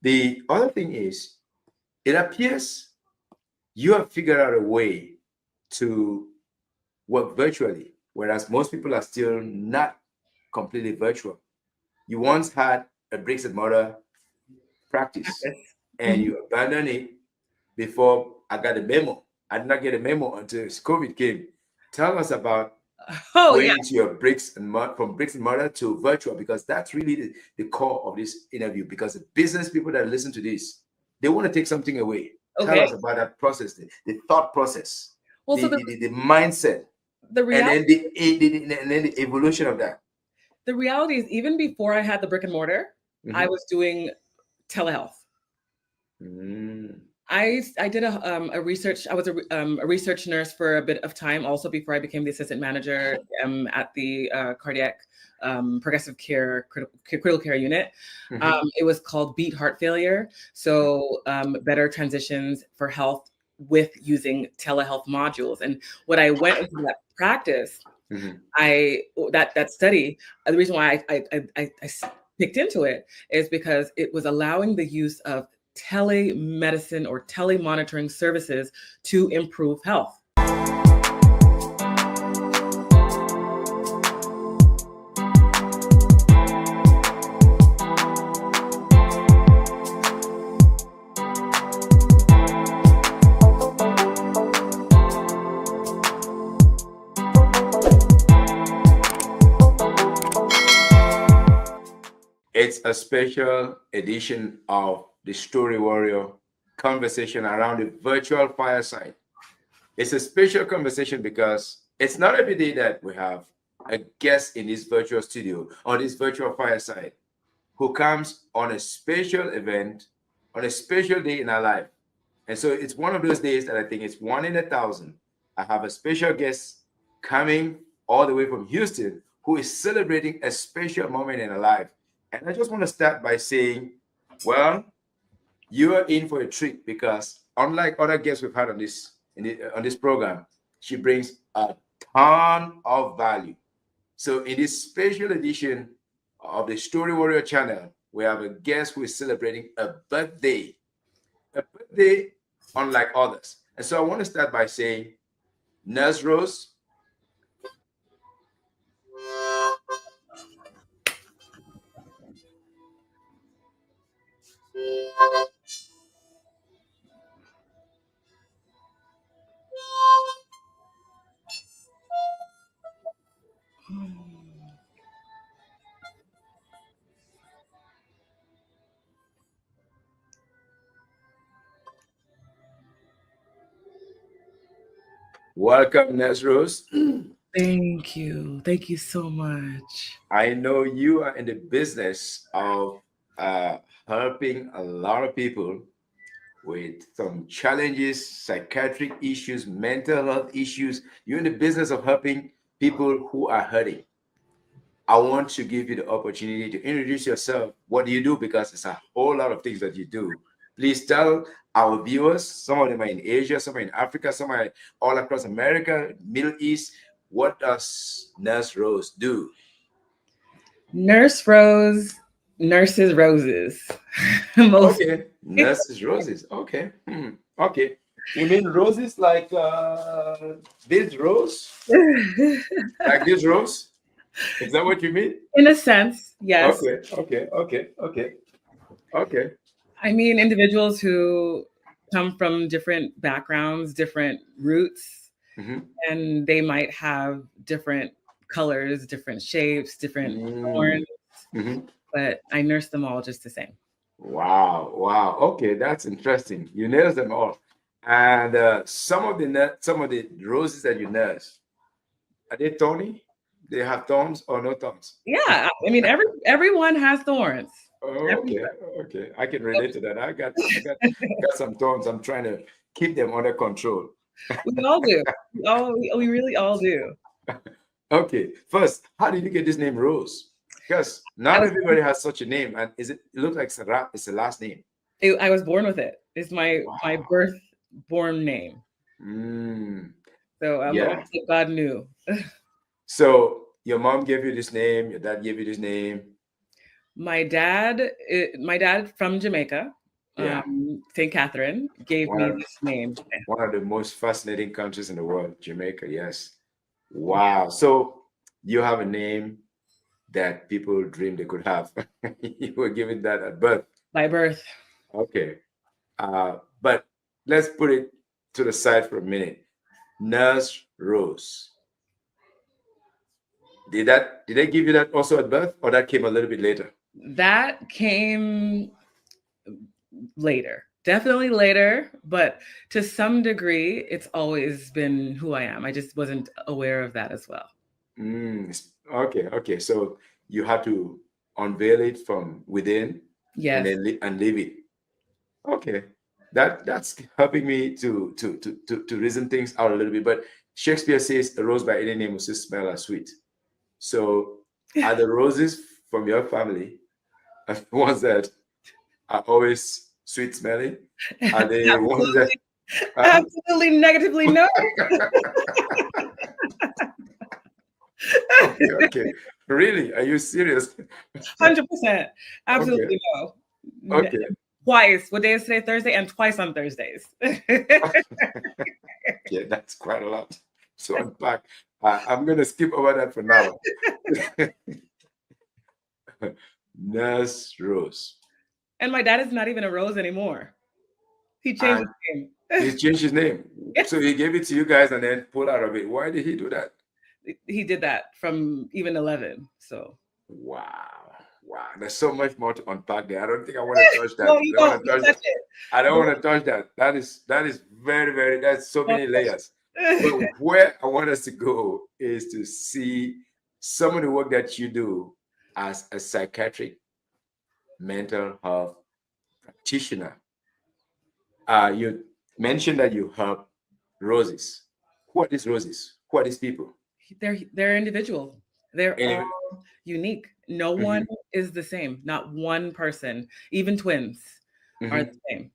The other thing is, it appears you have figured out a way to work virtually, whereas most people are still not completely virtual. You once had a bricks and mortar practice Practice. and you abandoned it before I got a memo. I did not get a memo until COVID came. Tell us about Oh yeah. going into your bricks and mortar, from bricks and mortar to virtual, because that's really the core of this interview. Because the business people that listen to this, they want to take something away. Tell Okay. us about that process, the thought process, Well, so the mindset, the and reality then the evolution of that. the reality is, even before I had the brick and mortar, I Mhm. was doing telehealth. Mm. I did a research. I was a research nurse for a bit of time, also before I became the assistant manager at the cardiac progressive care critical care unit. Mhm. It was called Beat Heart Failure. So better transitions for health with using telehealth modules. And what I went into that practice, Mhm. that study, the reason why I picked into it is because it was allowing the use of telemedicine or telemonitoring services to improve health. It's a special edition of the Story Warrior conversation around the virtual fireside. It's a special conversation because it's not every day that we have a guest in this virtual studio or this virtual fireside who comes on a special event on a special day in our life. And so it's one of those days that I think it's one in a thousand. I have a special guest coming all the way from Houston who is celebrating a special moment in her life. And I just want to start by saying, well, you are in for a treat because unlike other guests we've had on on this program, she brings a ton of value. So in this special edition of the Story Warrior channel, we have a guest who is celebrating a birthday unlike others. And so I want to start by saying, Nurse Rose, welcome, Nurse Rose. Thank you. Thank you so much. I know you are in the business of helping a lot of people with some challenges, psychiatric issues, mental health issues. You're in the business of helping people who are hurting. I want to give you the opportunity to introduce yourself. What do you do? Because it's a whole lot of things that you do. Please tell our viewers, some of them are in Asia, some are in Africa, some are all across America, Middle East. What does Nurse Rose do? Nurse Rose, nurses roses. Most. Okay, Nurses Roses. Okay. Okay. You mean roses like this rose? Like this rose? Is that what you mean? In a sense, yes. Okay, okay, okay, okay, okay. I mean, individuals who come from different backgrounds, different roots, Mhm. and they might have different colors, different shapes, different Mm. thorns, Mhm. but I nurse them all just the same. Wow, wow. Okay, that's interesting. You nurse them all, and some of the roses that you nurse, are they thorny? They have thorns or no thorns? Yeah, I mean, everyone has thorns. Oh, Everyone. okay, okay. I can relate to that. I got some thorns. I'm trying to keep them under control. We all do. We really all do. Okay, first, how did you get this name Rose? Because I not was everybody has such a name, and it looks like it's a last name. I was born with it. It's my Wow. birth born name. Mm, So yeah. also God knew. So your mom gave you this name, your dad gave you this name. My dad from Jamaica, Yeah, St. Catherine, gave one me of this name. one of the most fascinating countries in the world, Jamaica. Yes. Yeah, Wow. So you have a name that people dream they could have. You were given that at birth. by birth. Okay. But let's put it to the side for a minute. Nurse Rose. Did they give you that also at birth, or that came a little bit later? That came later. Definitely later, but to some degree, it's always been who I am. I just wasn't aware of that as well. Okay, okay. So you had to unveil it from within and Yes. then and leave it. Okay. That's helping me to reason things out a little bit. But Shakespeare says a rose by any name will still smell as sweet. So are the roses from your family ones that are always sweet smelling? Are they ones that Absolutely, uh, absolutely negatively no. okay, okay. Really? Are you serious? 100%. Okay, Absolutely no. okay. Twice. What day is today? Thursday, and twice on Thursdays. Yeah, that's quite a lot to unpack. I'm gonna skip over that for now. Nurse Rose. And my dad is not even a Rose anymore. He changed And his he name. changed his name. So he gave it to you guys and then pulled out of it. Why did he do that? He did that from even 11. So, Wow. Wow. There's so much more to unpack there. I don't think I want to touch that. no, I you don't don't. want to Don't touch touch that. it. I don't Don't want to touch that. That is very, very, that's so don't many touch layers. But it. where I want us to go is to see some of the work that you do as a psychiatric mental health practitioner. You mentioned that you help roses. Who are these roses? Who are these people? They're individual. They're all Anyway, unique. No one mhm, is the same. Not one person. Even twins are the mhm, same.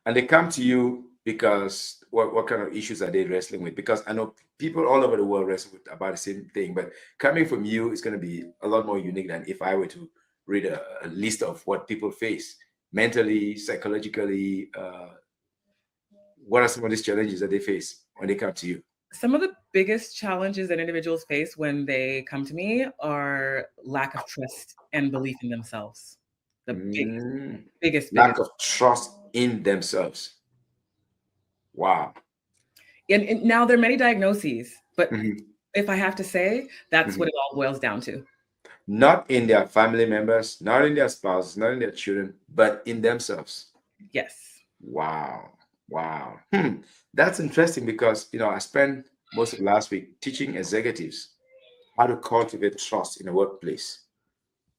and they come to you because what kind of issues are they wrestling with? Because I know people all over the world wrestle with about the same thing, but coming from you is going to be a lot more unique than if I were to read a list of what people face mentally, psychologically. What are some of these challenges that they face when they come to you? Some of the biggest challenges that individuals face when they come to me are lack of trust and belief in themselves. The Mm, biggest. lack of trust in themselves. Wow. And now there are many diagnoses, but Mhm, if I have to say, that's what mhm. it all boils down to. Not in their family members, not in their spouses, not in their children, but in themselves. Yes. Wow. Wow. That's interesting because, I spent most of last week teaching executives how to cultivate trust in the workplace.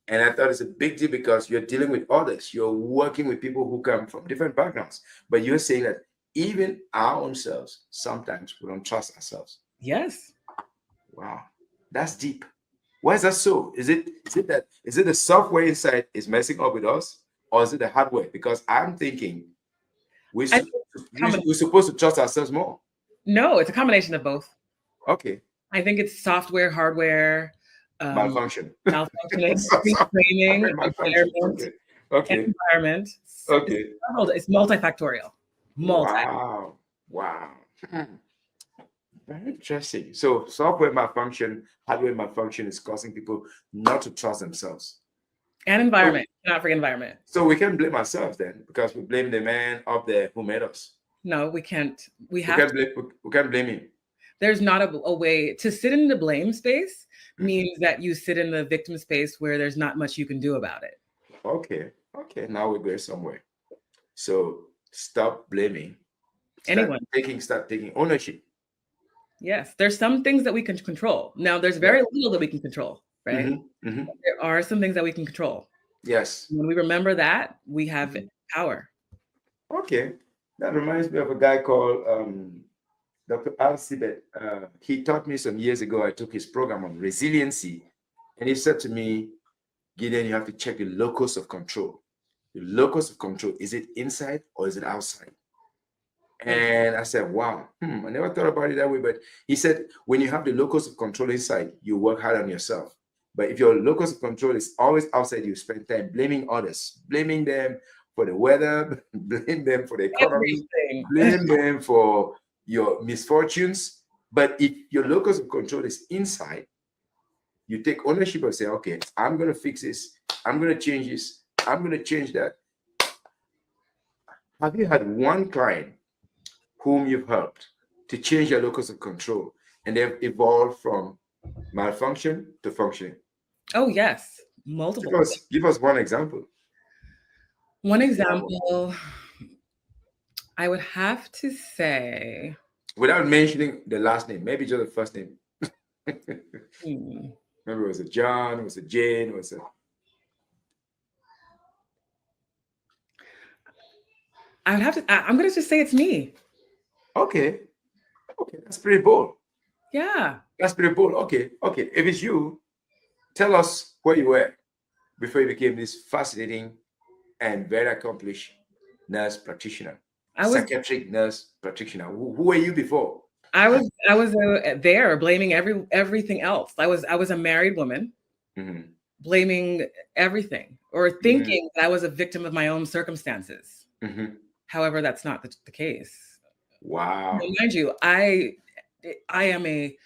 And I thought it's a big deal because you're dealing with others. You're working with people who come from different backgrounds. But you're saying that even our own selves, sometimes we don't trust ourselves. Yes. Wow. That's deep. Why is that so? Is it the software inside is messing up with us, or is it the hardware? Because I'm thinking we I should, think we're supposed to trust ourselves more. no, it's a combination of both. Okay. I think it's software, hardware, Malfunction. malfunctioning, Software retraining, malfunction. environment, Okay. and Okay. environment. Okay. It's multifactorial. Multi. Wow. Wow. Very interesting. So software malfunction, hardware malfunction is causing people not to trust themselves. And So, environment. Cannot forget environment. so we can blame ourselves then because we blame the man up there who made us. No, we can't. We We have can't to. blame we can't blame him. There's not a way to sit in the blame space Mhm. means that you sit in the victim space where there's not much you can do about it. Okay. Okay. Now we're going somewhere. So stop blaming. Anyone. Start taking ownership. Yes. There's some things that we can control. Now, there's Yeah. very little that we can control, right? Hmm. There are some things that we can control. Yes. When we remember that, we have Mhm. power. Okay. That reminds me of a guy called Dr. Al Sibet. He taught me some years ago. I took his program on resiliency, and he said to me, Gideon, you have to check the locus of control. The locus of control, is it inside or is it outside? Mm. And I said, wow, I never thought about it that way. But he said, when you have the locus of control inside, you work hard on yourself. But if your locus of control is always outside, you spend time blaming others, blaming them for the weather, blame them for the economy, Everything. blame them for your misfortunes. But if your locus of control is inside, you take ownership and say, okay, I'm going to fix this. I'm going to change this. I'm going to change that. Have you had one client whom you've helped to change their locus of control and they've evolved from malfunction to functioning? Oh, yes. Multiple. Give us one example. One If you have one. example, I would have to say, Without mentioning the last name, maybe just the first name. hmm, Maybe it was a John, it was a Jane, it was a. I would have to, I'm going to just say it's me. Okay. Okay, that's pretty bold. Yeah. That's pretty bold. Okay. Okay. If it's you, tell us where you were before you became this fascinating and very accomplished nurse practitioner, I was psychiatric nurse practitioner. Who were you before? I was there blaming everything else. I was a married woman Mhm. blaming everything or Mhm. thinking that I was a victim of my own circumstances. Mhm. However, that's not the case. Now, Wow. mind you, I am a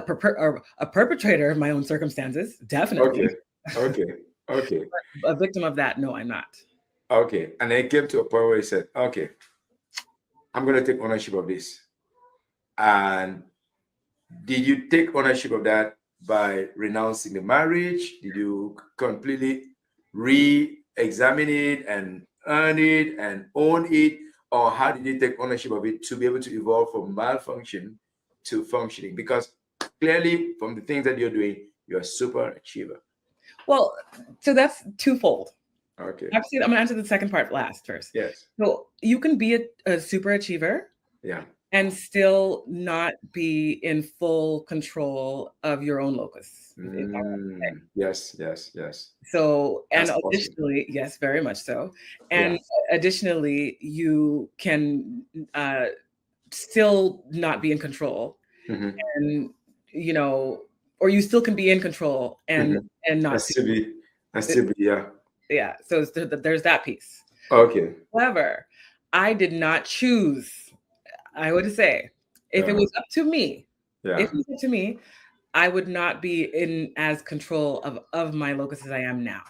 perpetrator of my own circumstances, definitely. Okay. Okay. Okay. A victim of that, no, I'm not. Okay. And then it came to a point where he said, okay, I'm going to take ownership of this. And did you take ownership of that by renouncing the marriage? Did you completely re-examine it and earn it and own it? Or how did you take ownership of it to be able to evolve from malfunction to functioning? Because clearly, from the things that you're doing, you're a super achiever. Well, so that's twofold. Okay. Actually, I'm gonna answer the second part last first. Yes. So you can be a super achiever Yeah. and still not be in full control of your own locus. Yes. Yes. Yes. So, and That's awesome. additionally, yes, very much so. Yeah. And additionally, you can still not be in control, Hmm. and you know, or you still can be in control Hmm. and not That's feel to be. That's it. to be. Yeah. Yeah. So there's that piece. Okay. However, I did not choose. I would say, if it Uh, was up to me, if yeah. it was up to me, I would not be in as control of my locus as I am now.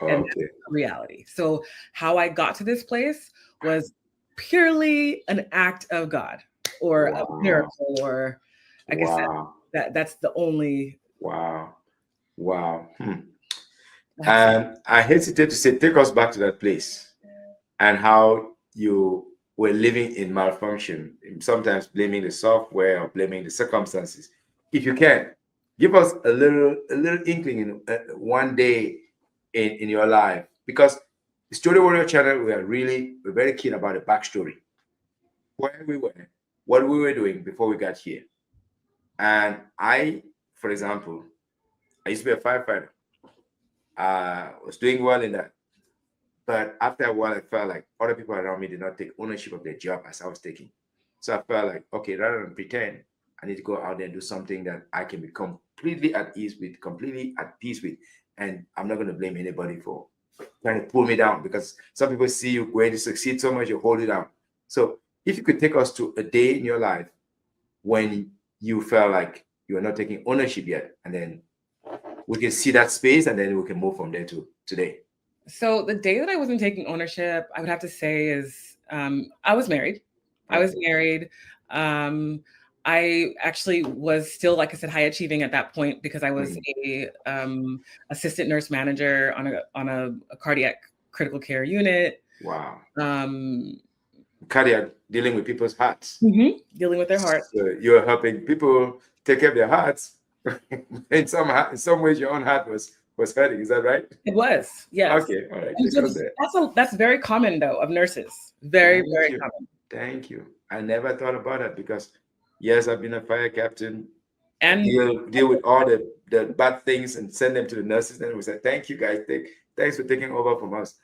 And that's Okay. reality. So how I got to this place was purely an act of God or a Wow. miracle, or I guess Wow. that's the only Wow. Wow. that's And I hesitate to say, take us back to that place and how you were living in malfunction, sometimes blaming the software or blaming the circumstances. If you can, give us a little inkling in one day in your life, because the Story Warrior channel, we're very keen about the backstory, where we were, what we were doing before we got here. And I, for example, I used to be a firefighter. Was doing well in that. But after a while, I felt like other people around me did not take ownership of their job as I was taking. So I felt like, okay, rather than pretend, I need to go out there and do something that I can be completely at ease with, completely at peace with. And I'm not going to blame anybody for trying to pull me down, because some people see you going to succeed so much, you hold it down. So if you could take us to a day in your life when you felt like you are not taking ownership yet, and then we can see that space, and then we can move from there to today. so the day that I wasn't taking ownership, I would have to say is I was married. I was Okay. married. Um, I actually was still, like I said, high achieving at that point because I was Mhm. a assistant nurse manager on a cardiac critical care unit, Wow. um, Cardiac, dealing with people's hearts. dealing with their heart. So you're helping people take care of their hearts. In some ways, your own heart was hurting. Is that right? It was, yes. Okay. All right. And Take so us there. that's very common though of nurses. Very, Thank very you. common. Thank you. I never thought about it, because yes, I've been a fire captain. I And deal with all the bad things and send them to the nurses. Then we said, thank you guys. Thanks for taking over from us.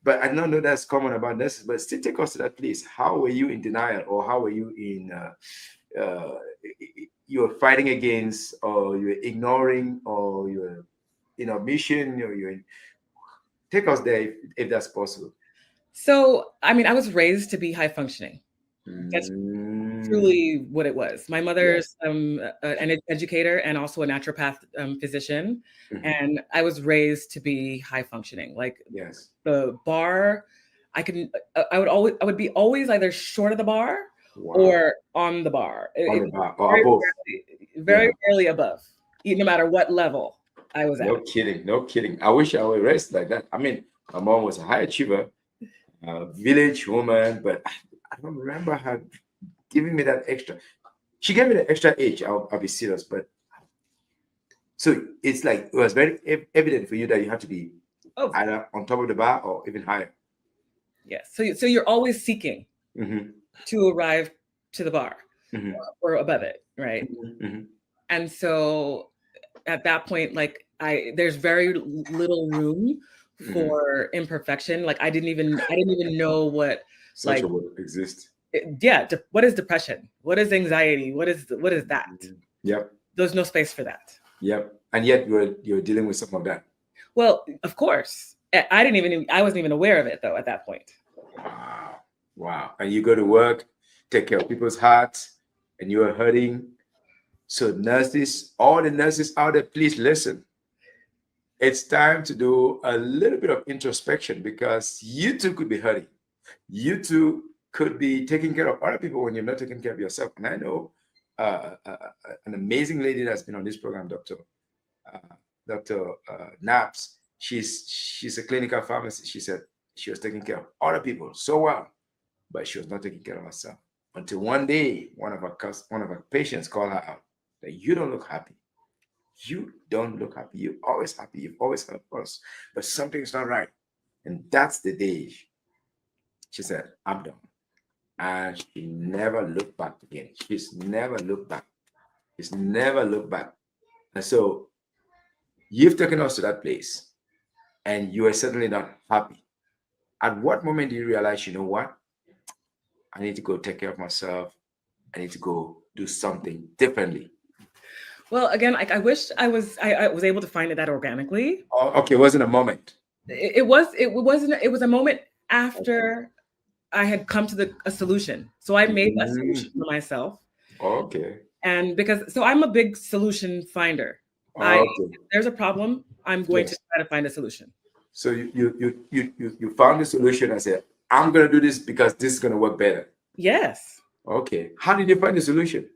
But I don't know that's common about nurses. But still, take us to that place. How were you in denial, or how were you in? Uh, you were fighting against, or you were ignoring, or you were mission? Take us there if that's possible. So, I mean, I was raised to be high functioning. That's Mm, truly what it was. My yes. mother's an educator and also a naturopath physician, Mhm. and I was raised to be high functioning. Like Yes. the bar, I would be always either short of the bar Wow. or on the bar. On the bar or Very above. very Yeah. rarely above, no matter what level I was No at. kidding. No kidding. I wish I were raised like that. I mean, my mom was a high achiever, village woman, but I don't remember her giving me that extra. She gave me the extra age. I'll be serious, but so it's like it was very evident for you that you have to be Oh, either on top of the bar or even higher. yes. So you're always seeking Hmm. to arrive to the bar Hmm. or above it, right? Hmm. And so at that point, like there's very little room Hmm. for imperfection. Like I didn't even know what, Such a like, word exists. yeah, what is depression? What is anxiety? What is that? Mhm. Yep. There's no space for that. Yep. And yet you're dealing with some of that. Well, of course. I wasn't even aware of it though at that point. Wow. Wow. And you go to work, take care of people's hearts, and you are hurting. So nurses, all the nurses out there, please listen. It's time to do a little bit of introspection because you too could be hurting. You too could be taking care of other people when you're not taking care of yourself. And I know an amazing lady that's been on this program, uh, Dr. Naps. She's a clinical pharmacist. She said she was taking care of other people so well, but she was not taking care of herself. Until one day, one of her patients called her out that you don't look happy. You don't look happy. You're always happy. You've always helped us, but something's not right. And that's the day she said, I'm done. And she never looked back again. She's never looked back. She's never looked back. And so you've taken us to that place and you are certainly not happy. At what moment do you realize, you know what? I need to go take care of myself. I need to go do something differently. Well, again, like I was able to find it that organically. Oh, okay, it wasn't a moment. It was a moment after I had come to a solution. So I made that Mm, solution for myself. okay. And because I'm a big solution finder. I Okay. If there's a problem, I'm going to Yes. try to find a solution. So you found the solution and said, I'm gonna do this because this is gonna work better. Yes. Okay. How did you find the solution?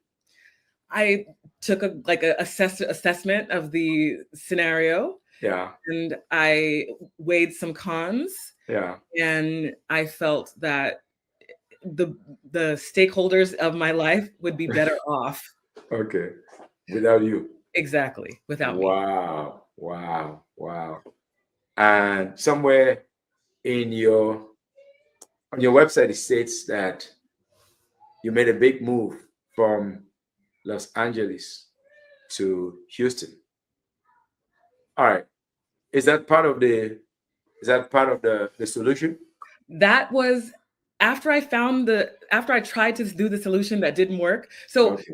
I took a assessment of the scenario, Yeah. and I weighed some cons, Yeah. and I felt that the the stakeholders of my life would be better off Okay. Without you. exactly without me. Wow. Wow. Wow. And somewhere in your on your website it states that you made a big move from Los Angeles to Houston. All right. Is that part of the solution? That was after I tried to do the solution that didn't work. So, Okay.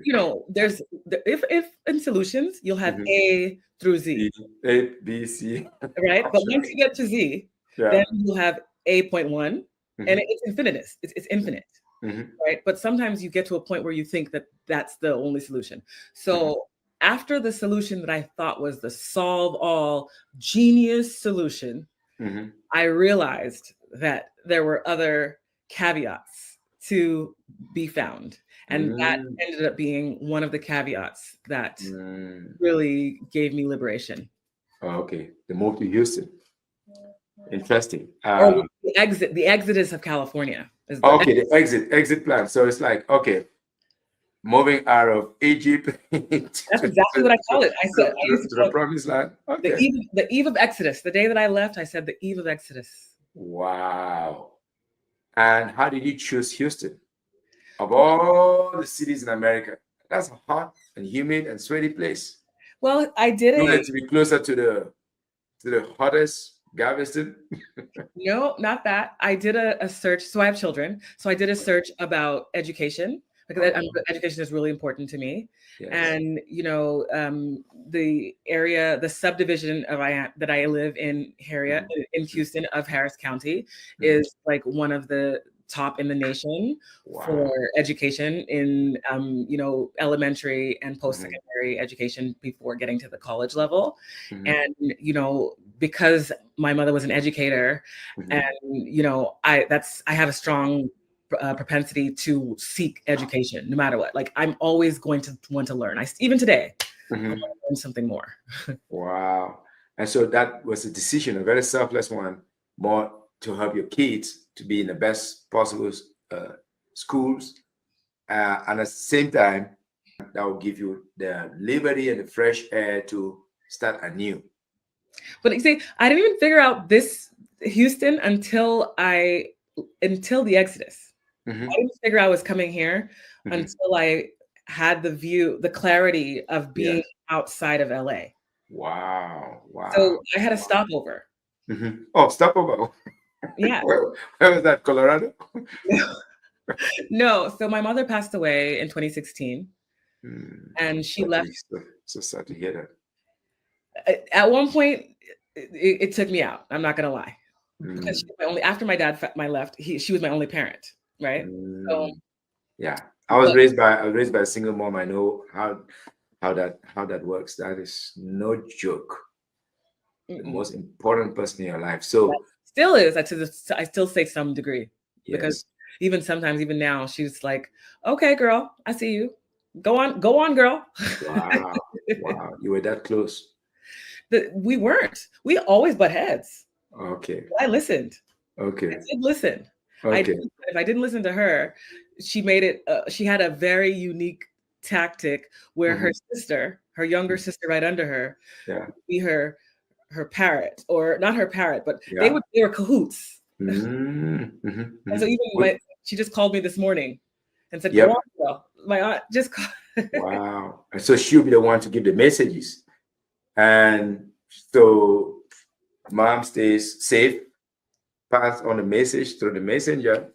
there's if in solutions you'll have Mhm. A through B, Z, A, B, C right? But once options. you get to Z, then Yeah. you'll have A.1, and Hmm. it's infinitus. It's infinite, Hmm. right? But sometimes you get to a point where you think that that's the only solution. Hmm. So after the solution that I thought was the solve all genius solution, Hmm. I realized that there were other caveats to be found. And that Mm, ended up being one of the caveats that mm. really gave me liberation. Oh, okay. The move to Houston. Interesting. Or the exodus of California is the Okay, the exit plan. So it's like, okay, moving out of Egypt that's exactly what I call it. I used to to the call it promised land. Okay. the eve of Exodus. The day that I left, I said the eve of Exodus. Wow. And how did you choose Houston? Of all the cities in America, that's a hot and humid and sweaty place. Well, I did You a wanted to be closer to the hottest Galveston. no, not that. I did a search. So I have children. So I did a search about education, because education is really important to me. Yes. And the subdivision that I live in Harriet in Houston of Harris County is like one of the top in the nation for education in elementary and post-secondary education before getting to the college level. And because my mother was an educator, and I have a strong propensity to seek education no matter what. Like, I'm always going to want to learn. Even today, I want to learn something more. Wow. And so that was a decision, a very selfless one, more to help your kids to be in the best possible schools. And at the same time, that will give you the liberty and the fresh air to start anew. But you see, I didn't even figure out this Houston until the Exodus. I didn't figure I was coming here until I had the clarity of being outside of LA. Wow. So I had a stopover. Oh, stopover. Yeah. Where was that? Colorado? No. So my mother passed away in 2016. And she left. So sad to hear that. At one point, it took me out. I'm not going to lie. Because after my dad left, she was my only parent, right? So, yeah, I was raised by a single mom. I know how that works. That is no joke. The most important person in your life. So that still is. I still say some degree, because even sometimes, even now, she's like, "Okay, girl, I see you. Go on, girl." Wow, you were that close. We weren't. We always butt heads. Okay. I listened. Okay. I did listen. Okay. If I didn't listen to her, she made it. She had a very unique tactic where her sister, her younger sister, right under her, would be her parrot, or not her parrot, but they were cahoots. And so even she just called me this morning and said, "Go on, girl." My aunt just called. Wow. And so she'll be the one to give the messages. And so mom stays safe, pass on the message through the messenger.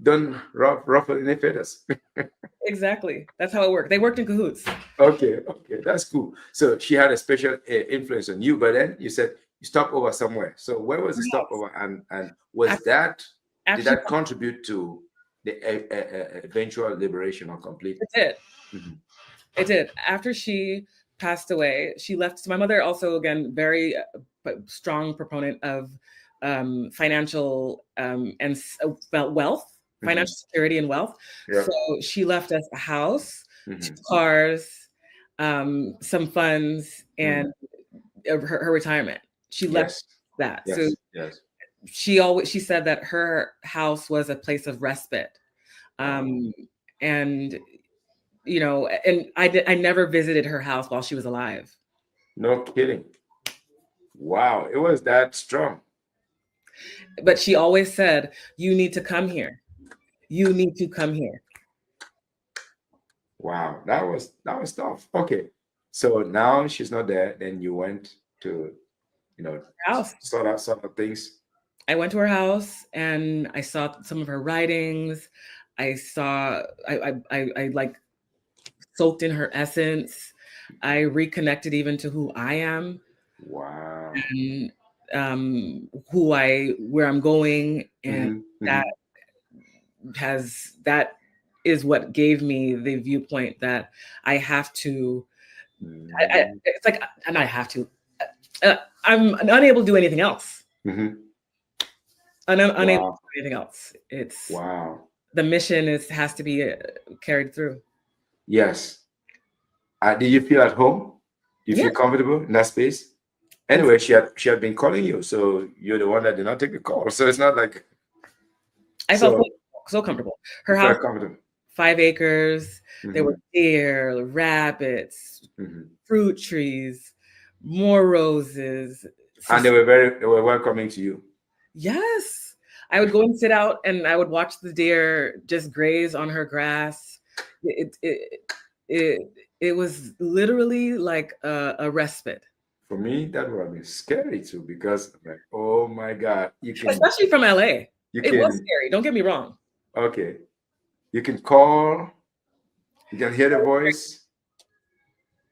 Don't ruffle any feathers. Exactly. That's how it worked. They worked in cahoots. Okay. That's cool. So she had a special influence on you, but then you said you stopped over somewhere. So where was the stopover? And was did that contribute to the eventual liberation or complete? It did. It did. After she passed away, she left. So my mother also, again, very strong proponent of financial and wealth, financial security and wealth. So she left us a house, 2 cars, some funds, and her retirement. She left that. So she said that her house was a place of respite. And I never visited her house while she was alive. No kidding. Wow, it was that strong. But she always said, "You need to come here. You need to come here." Wow, that was tough. Okay, so now she's not there. Then you went to, house, sort out things. I went to her house and I saw some of her writings. I like soaked in her essence. I reconnected even to who I am. Wow. And where I'm going, and that is what gave me the viewpoint that I have to. It's like, and I have to. I'm unable to do anything else. I'm unable to do anything else. It's the mission has to be carried through. Yes. Did you feel at home? Do you feel comfortable in that space? Anyway, she had been calling you, so you're the one that did not take the call. So it's not like I felt so comfortable. Her house, 5 acres. There were deer, rabbits, fruit trees, more roses, and they were welcoming to you. Yes, I would go and sit out, and I would watch the deer just graze on her grass. It was literally like a respite. For me, that would have been scary too, because like, oh my God, especially from LA. It was scary. Don't get me wrong. Okay. You can call, you can hear the voice,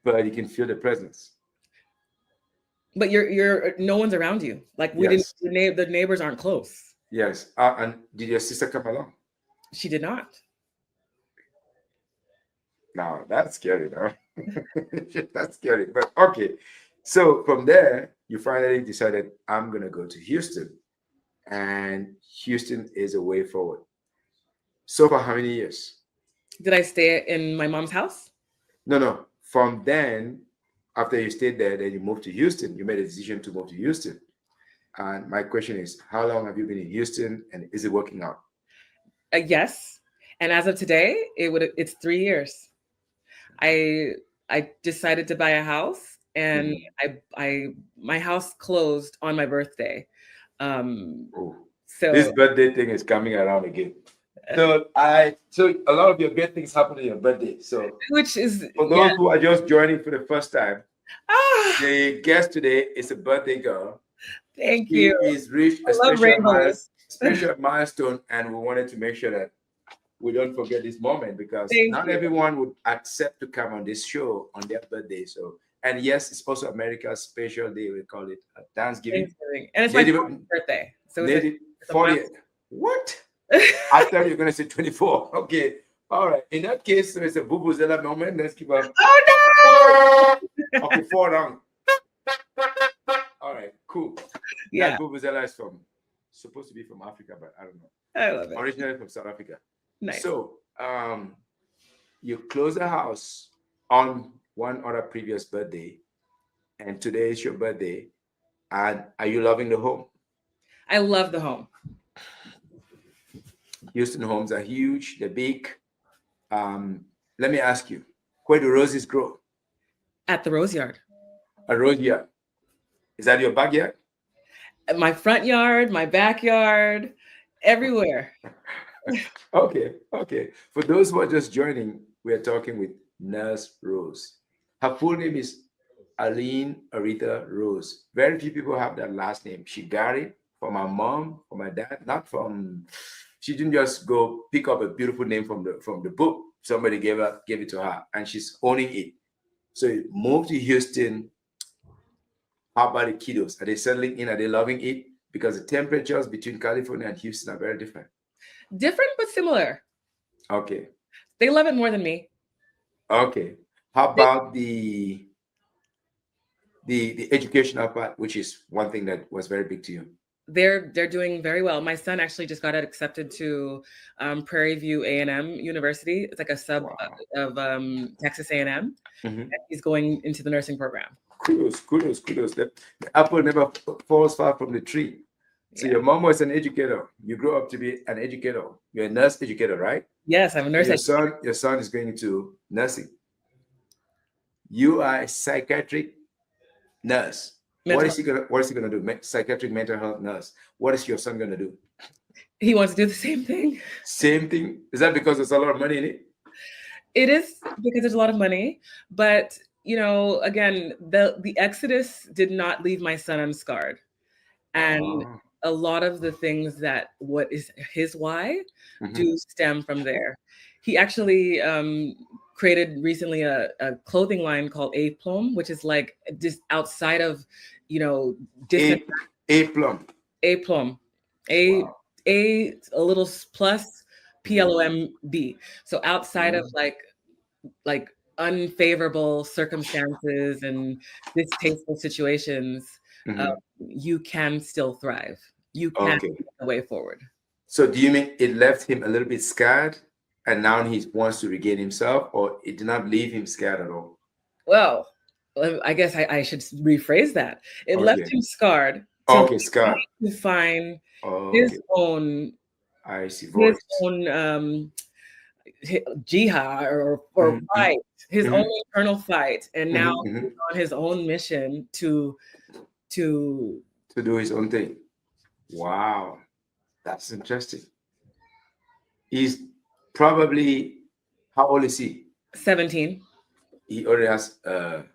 but you can feel the presence. But you're no one's around you. Like we didn't Yes, the neighbors aren't close. yes. And did your sister come along? She did not. No, that's scary, no? That's scary. But okay. So from there, you finally decided, I'm going to go to Houston. And Houston is a way forward. So for how many years? Did I stay in my mom's house? No, no. From then, after you stayed there, then you moved to Houston. You made a decision to move to Houston. And my question is, how long have you been in Houston and is it working out? Yes. And as of today, it's 3 years. I I decided to buy a house, and Mhm. I my house closed on my birthday. Oh, this So birthday thing is coming around again. So a lot of your great things happen on your birthday. So which is for yeah. those who are just joining for the first time, Ah, the guest today is a birthday girl. thank She you. is reached a I love rainbows. special milestone, and we wanted to make sure that we don't forget this moment because Thank not you. everyone would accept to come on this show on their birthday. So, and yes, it's also America's special day. We call it Thanksgiving. Thanksgiving. And it's my Native 40th birthday. So Native it's a 40th. What? milestone. I thought you were gonna say 24. Okay. All right. In that case, so it's a Vuvuzela moment. Let's keep up. Oh no! Okay, 4 rounds. All right, cool. Yeah, That Vuvuzela is from supposed to be from Africa, but I don't know. I love it. Originally from South Africa. Nice. So you close the house on one other previous birthday, and today is your birthday. And are you loving the home? I love the home. Houston homes are huge, they're big. Let me ask you, where do roses grow? At the Rose Yard. A rose yard. Is that your backyard? At my front yard, my backyard, everywhere. Okay, okay. For those who are just joining, we are talking with Nurse Rose. Her full name is Aline Aretha Rose. Very few people have that last name. She got it from her mom, from her dad, not from. She didn't just go pick up a beautiful name from the book. Somebody gave it to her, and she's owning it. So you moved to Houston. How about the kiddos? Are they settling in? Are they loving it? Because the temperatures between California and Houston are very different. Different but similar. Okay. They love it more than me. Okay. How about the educational part, which is one thing that was very big to you? They're doing very well. My son actually just got accepted to Prairie View A&M University. It's like a sub Wow. of Texas A&M. Mhm. He's going into the nursing program. Kudos, kudos, kudos. The apple never falls far from the tree. So Yeah. your mom was an educator. You grew up to be an educator. You're a nurse educator, right? Yes, I'm a So nurse. your son is going into nursing. You are a psychiatric nurse. Mental. What is he gonna do? Psychiatric mental health nurse. What is your son gonna do? He wants to do the same thing. Same thing. Is that because there's a lot of money in it? It is because there's a lot of money, but again, the exodus did not leave my son unscarred, and Oh. a lot of the things that what is his why do stem from there. He actually created recently a clothing line called A Plum, which is like just outside of different A plum. A Plum, a Wow. a little plus PLOMB. So outside of like unfavorable circumstances and distasteful situations, Mhm. you can still thrive. You can Okay. make a way forward. So do you mean it left him a little bit scared and now he wants to regain himself, or it did not leave him scared at all? Well, I guess I should rephrase that. It left Okay. him scarred to Okay, scared. find his Okay. own I see his voice. own jihad or Mhm, fight, his own mhm, internal fight, and now mhm, he's mhm. on his own mission to To do his own thing. Wow. That's interesting. He's probably, how old is he? 17. He already has a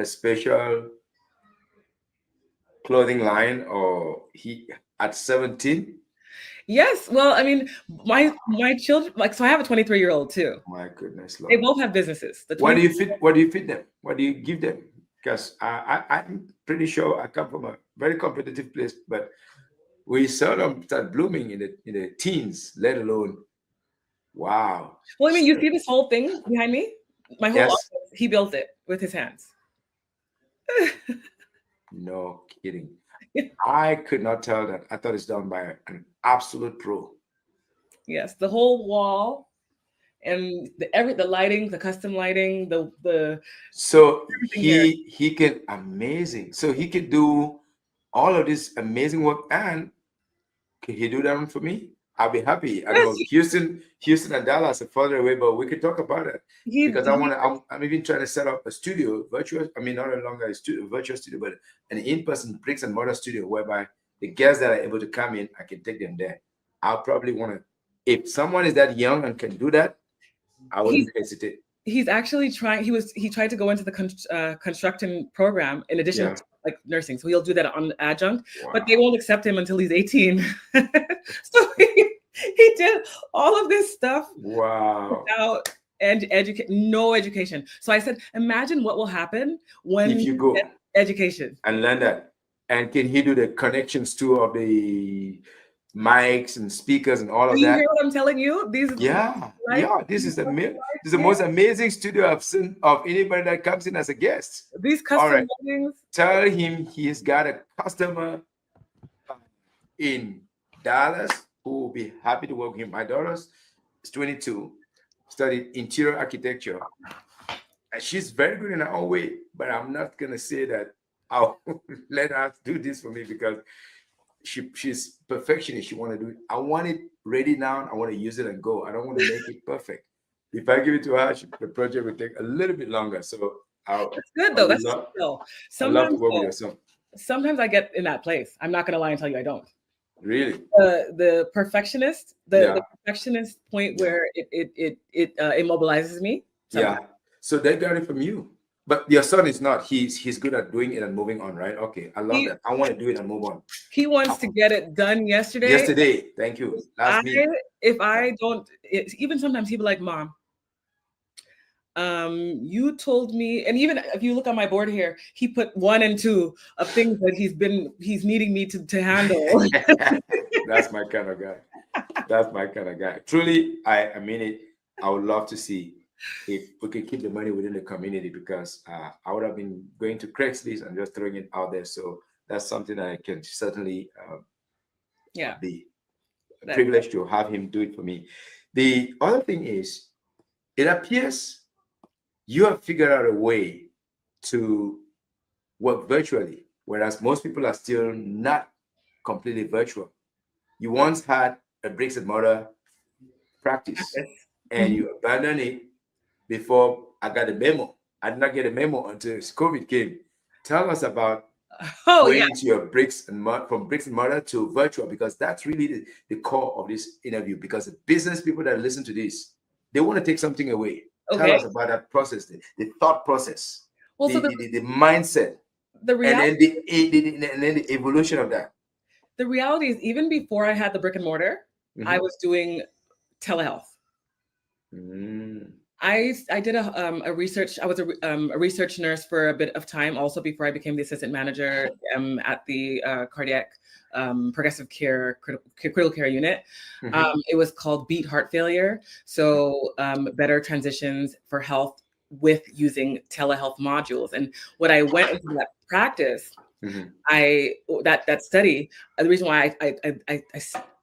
special clothing line, or he at 17? Yes. Well, I mean, my children, like, so I have a 23-year-old too. My goodness, They Lord. both have businesses. The What do 20, you feed? What do you feed them? What do you give them? Because I'm pretty sure I come from a very competitive place, but we seldom start blooming in the teens, let alone wow. well, I mean, you So, see this whole thing behind me? My whole yes, office, he built it with his hands. no kidding. I could not tell that. I thought it's done by an absolute pro. Yes, the whole wall and the lighting, the custom lighting, the So everything here. he can amazing. So he could do all of this amazing work, and can he do that one for me? I'll be happy. I Yes, know Houston and Dallas are further away, but we could talk about it because he I'm even trying to set up a studio, virtual. I mean, not no longer a studio, virtual studio, but an in-person bricks and mortar studio whereby the guests that are able to come in, I can take them there. I'll probably want to. If someone is that young and can do that, I he's wouldn't hesitate. he's actually trying. He tried to go into the construction program in addition Yeah. to like nursing, so he'll do that on adjunct, but they Wow. won't accept him until he's 18. So he did all of this stuff Wow. without no education. So I said, imagine what will happen when If you you get go education. and learn that, and can he do the connections too of the mics and speakers and all Do of you hear that? what I'm telling you? These Yeah, life, yeah. This these is the this is the yeah, most amazing studio I've seen of anybody that comes in as a guest. these All custom right, weddings. tell him he's got a customer in Dallas who will be happy to work with him. My daughter's is 22, studied interior architecture, and she's very good in her own way. But I'm not gonna say that I'll let her do this for me because she's perfectionist. She want to do it. I want it ready now. I want to use it and go. I don't want to make it perfect. If I give it to her, the project will take a little bit longer. So That's good I though. would That's a love skill. I love to Sometimes work with though, your son. sometimes I get in that place. I'm not gonna lie and tell you I don't. Really? The perfectionist, the Yeah. perfectionist point Yeah. where it immobilizes me Yeah. sometimes. So they got it from you. But your son is not. He's good at doing it and moving on, right? Okay. I love He that. I want to do it and move on. he wants to get it done yesterday. Yesterday, thank you. I That's me. if Yeah. I don't, even sometimes he'd be like, "Mom, you told me," and even if you look on my board here, he put 1 and 2 of things that he's needing me to handle. That's my kind of guy. That's my kind of guy. Truly, I mean it. I would love to see if we could keep the money within the community because I would have been going to Craigslist and just throwing it out there. So that's something I can certainly Yeah, be that privileged to have him do it for me. The other thing is, it appears you have figured out a way to work virtually, whereas most people are still not completely virtual. You once had a bricks and mortar practice practice. and Mhm. you abandoned it before I got a memo. I did not get a memo until COVID came. Tell us about Oh going yeah. into your bricks and mortar from bricks and mortar to virtual because that's really the core of this interview. Because the business people that listen to this, they want to take something away. Tell Okay. us about that process, the thought process, Well, so the mindset, the and reality then and then the evolution of that. the reality is even before I had the brick and mortar, I Mhm. was doing telehealth. Mm. I did a research. I was a research nurse for a bit of time, also before I became the assistant manager at the cardiac progressive care critical care unit. Mhm. It was called Beat Heart Failure. So better transitions for health with using telehealth modules. And when I went into that practice, Mhm. that study, the reason why I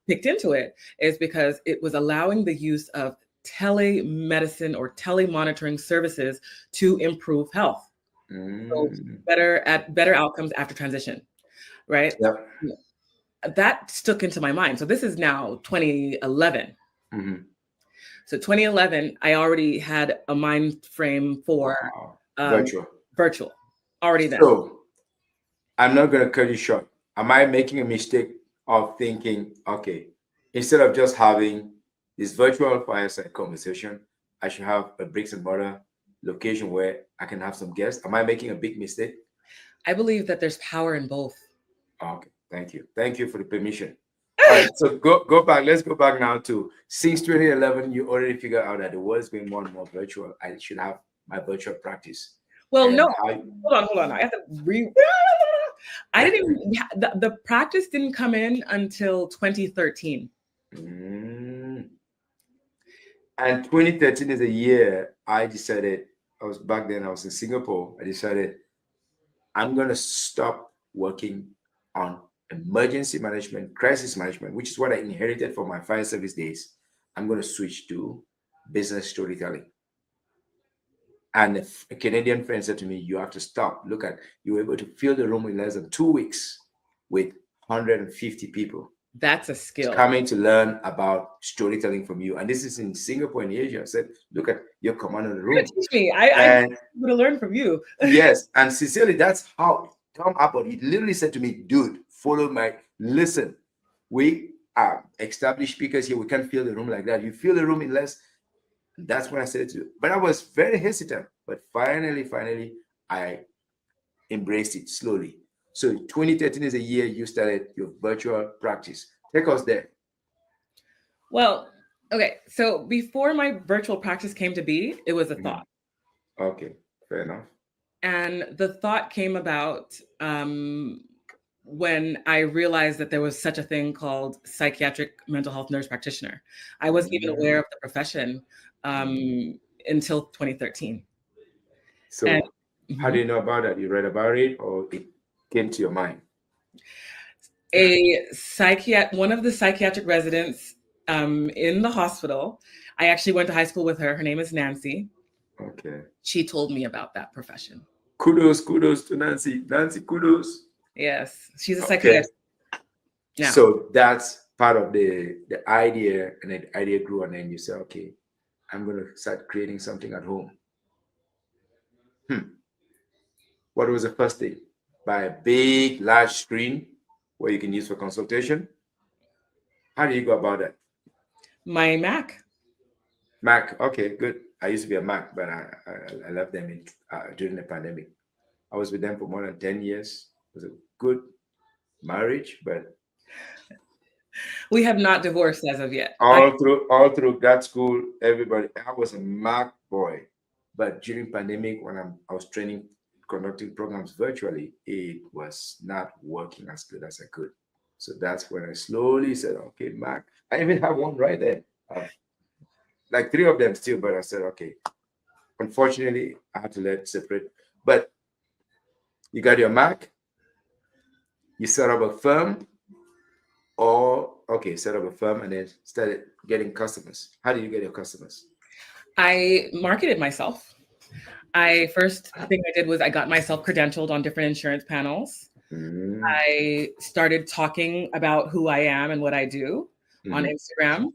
picked into it is because it was allowing the use of telemedicine or telemonitoring services to improve health. So Mm. better outcomes after transition, right? Yep. That stuck into my mind. So this is now 2011. Mhm. So 2011, I already had a mind frame for Wow. um, Virtual. virtual already then. So I'm not going to cut you short. Am I making a mistake of thinking, okay, instead of just having this virtual fireside conversation, I should have a bricks and mortar location where I can have some guests? Am I making a big mistake? I believe that there's power in both. Okay, thank you. Thank you for the permission. All right, so go back. Let's go back now to since 2011. You already figured out that the world is going more and more virtual. I should have my virtual practice. Well, And no, I, hold on. I have to I didn't even the practice didn't come in until 2013. Mm. And 2013 is a year I decided, I was back then, I was in Singapore. I decided I'm going to stop working on emergency management, crisis management, which is what I inherited from my fire service days. I'm going to switch to business storytelling. And a Canadian friend said to me, you have to stop. Look at, you were able to fill the room in less than 2 weeks with 150 people. That's a skill. Coming to learn about storytelling from you. And this is in Singapore and Asia. I said, look at your command of the room. Teach me. I want to learn from you. Yes. And sincerely, that's how Tom Apple, he literally said to me, dude, follow my, listen, we are established speakers here. We can't fill the room like that. You fill the room in less. That's what I said to you. But I was very hesitant. But finally, I embraced it slowly. So 2013 is a year you started your virtual practice. Take us there. Well, okay. So before my virtual practice came to be, it was a thought. Okay, fair enough. And the thought came about when I realized that there was such a thing called psychiatric mental health nurse practitioner. I wasn't even aware of the profession until 2013. So how do you know about that? You read about it or it came to your mind? One of the psychiatric residents in the hospital, I actually went to high school with her. Her name is Nancy. Okay. She told me about that profession. Kudos to Nancy. Nancy, kudos. Yes, she's a psychiatrist. Okay. Yeah. So that's part of the idea, and the idea grew, and then you say, okay, I'm going to start creating something at home. What was the first thing? Buy a big, large screen where you can use for consultation. How do you go about that? My Mac. Mac, okay, good. I used to be a Mac, but I left them during the pandemic. I was with them for more than 10 years. It was a good marriage, but we have not divorced as of yet. All through grad school, everybody. I was a Mac boy, but during pandemic, when I was conducting programs virtually, it was not working as good as I could. So that's when I slowly said, okay, Mac. I even have one right there. Like 3 of them still, but I said, okay. Unfortunately, I had to let separate. But you got your Mac, you set up a firm, set up a firm and then started getting customers. How do you get your customers? I marketed myself. First thing I did was I got myself credentialed on different insurance panels. I started talking about who I am and what I do on Instagram.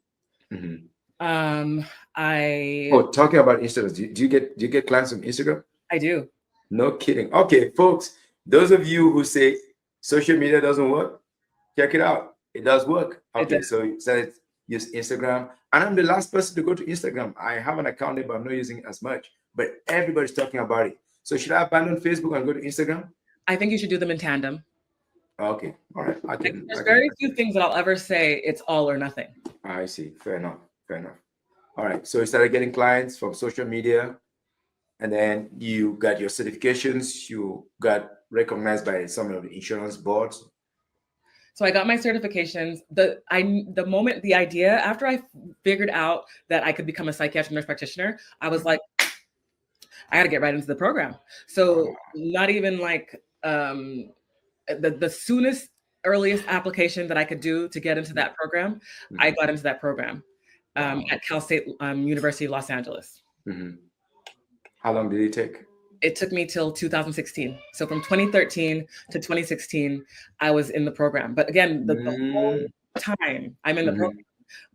Talking about Instagram. Do you get clients on Instagram? I do. No kidding. Okay, folks, those of you who say social media doesn't work, check it out. It does work. Okay, so you started use Instagram. And I'm the last person to go to Instagram. I have an account there, but I'm not using it as much. But everybody's talking about it. So should I abandon Facebook and go to Instagram? I think you should do them in tandem. Okay. All right. There's very few things that I'll ever say it's all or nothing. I see. Fair enough. All right. So you started getting clients from social media, and then you got your certifications. You got recognized by some of the insurance boards. So I got my certifications. After I figured out that I could become a psychiatric nurse practitioner, I was like, I got to get right into the program. So not even like the soonest, earliest application that I could do to get into that program, I got into that program at Cal State University of Los Angeles. How long did it take? It took me till 2016. So from 2013 to 2016, I was in the program. But again, the whole time I'm in the program,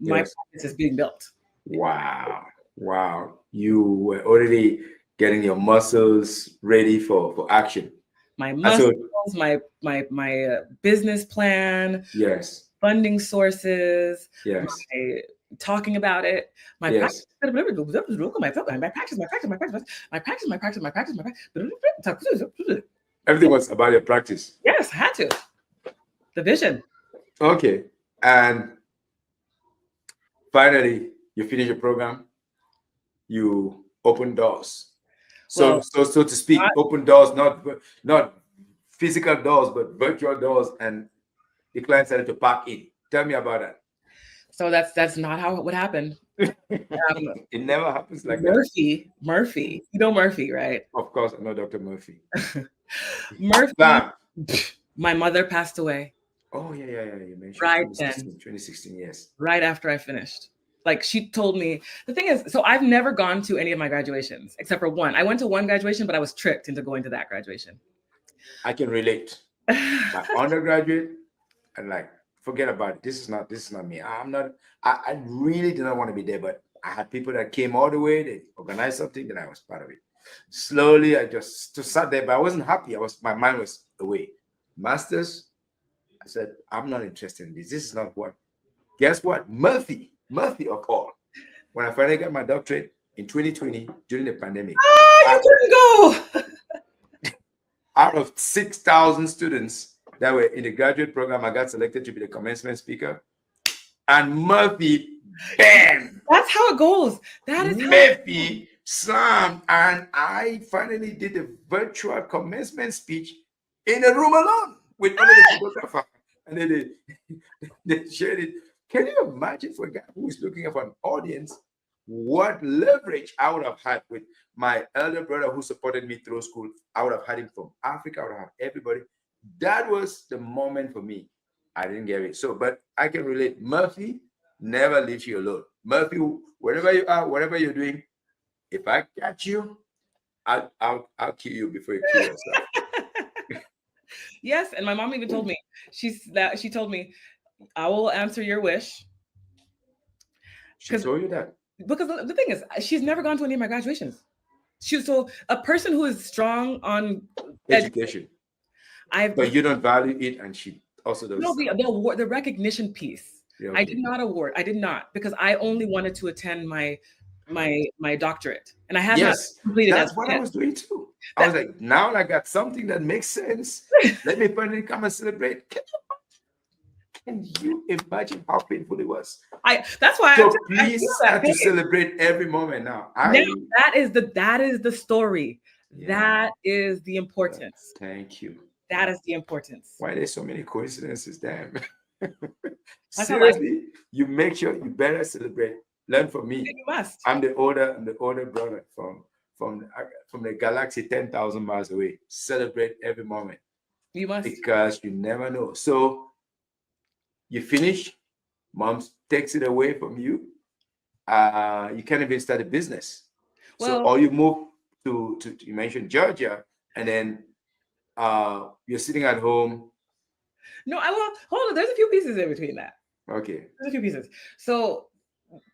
my practice is being built. Wow. You were already getting your muscles ready for action. My muscles, my business plan, yes, funding sources, yes, my talking about it, my practice, everything was about your practice. Yes, I had to. The vision. Okay. And finally, you finish your program, you open doors. So, Well, so to speak, open doors, not physical doors, but virtual doors, and the client started to pack in. Tell me about that. so that's not how it would happen. It never happens like that. Murphy, you know Murphy, right? Of course, I know Dr. Murphy. Murphy, Bam. my mother passed away Oh, yeah. You mentioned right then, 2016, yes. right after I finished. Like she told me, the thing is, so I've never gone to any of my graduations except for one. I went to one graduation, but I was tricked into going to that graduation. I can relate. My undergraduate, and like, forget about it. This is not me. I really did not want to be there, but I had people that came all the way, they organized something, then I was part of it. Slowly, I just sat there, but I wasn't happy. My mind was away. Masters, I said, I'm not interested in this. This is not what. Guess what? Murphy of all. When I finally got my doctorate in 2020 during the pandemic, You couldn't go. out of 6,000 students that were in the graduate program, I got selected to be the commencement speaker. And Murphy, bam! That's how it goes. That is Murphy slammed, and I finally did a virtual commencement speech in a room alone with only the photographer. And then they shared it. Can you imagine for a guy who is looking for an audience, what leverage I would have had with my elder brother who supported me through school? I would have had him from Africa. I would have had everybody. That was the moment for me. I didn't get it. So, but I can relate. Murphy never leaves you alone. Murphy, wherever you are, whatever you're doing, if I catch you, I'll kill you before you kill yourself. Yes, and my mom even told me she told me, I will answer your wish. She told you that? Because the thing is, she's never gone to any of my graduations. So a person who is strong on education, but you don't value it, and she also does. No, the recognition piece. Yeah, okay. I did not award. I did not, because I only wanted to attend my doctorate, and I have not completed. That's what I was doing too. I was like, now I got something that makes sense. Let me finally come and celebrate. Can you imagine how painful it was? That's why. So please have to celebrate every moment now. That is the story. Yeah. That is the importance. Thank you. That is the importance. Why there's so many coincidences, damn. Seriously, you make sure you better celebrate. Learn from me. You must. I'm the older brother from the galaxy 10,000 miles away. Celebrate every moment. You must, because you never know. So you finish, mom takes it away from you. You can't even start a business. Well, or you move to you mentioned Georgia, and then you're sitting at home. No, hold on. There's a few pieces in between that. Okay. There's a few pieces. So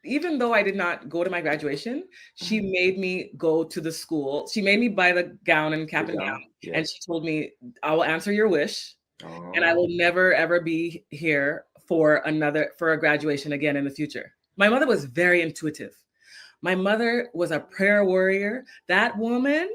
even though I did not go to my graduation, she made me go to the school. She made me buy the gown and cap and gown. Yes. And she told me, I will answer your wish. And I will never, ever be here for a graduation again in the future. My mother was very intuitive. My mother was a prayer warrior. That woman,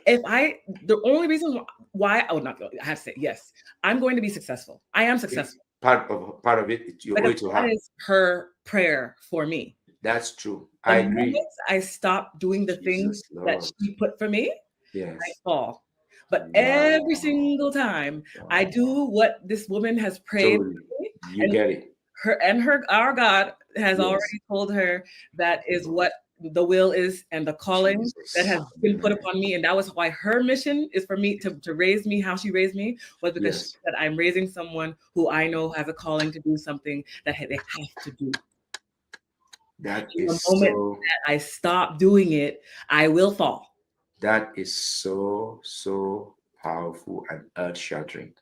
the only reason why I would not go, I have to say, yes, I'm going to be successful. I am successful. Part of it, you're going to have. That is her prayer for me. That's true. I agree. I stopped doing the things that she put for me. Yes. I fall. But every single time I do what this woman has prayed, totally. You get it. Our God has already told her that is what the will is and the calling that has been put upon me. And that was why her mission is for me to raise me how she raised me, was because she said, I'm raising someone who I know has a calling to do something that they have to do. That in is the moment that I stop doing it, I will fall. That is so powerful and earth-shattering.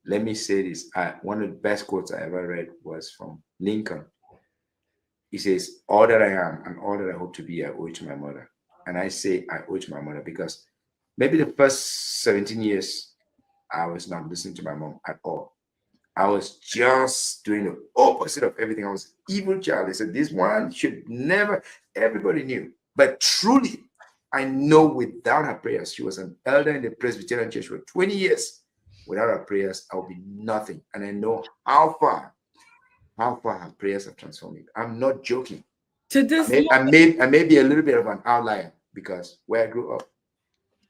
Let me say this. One of the best quotes I ever read was from Lincoln. He says, all that I am and all that I hope to be, I owe it to my mother. And I say I owe it to my mother because maybe the first 17 years, I was not listening to my mom at all. I was just doing the opposite of everything. I was an evil child. They said, this one should never, everybody knew. But truly, I know without her prayers, she was an elder in the Presbyterian Church for 20 years. Without her prayers, I would be nothing. And I know how far how far her prayers have transformed me. I'm not joking. To this I may be a little bit of an outlier because where I grew up,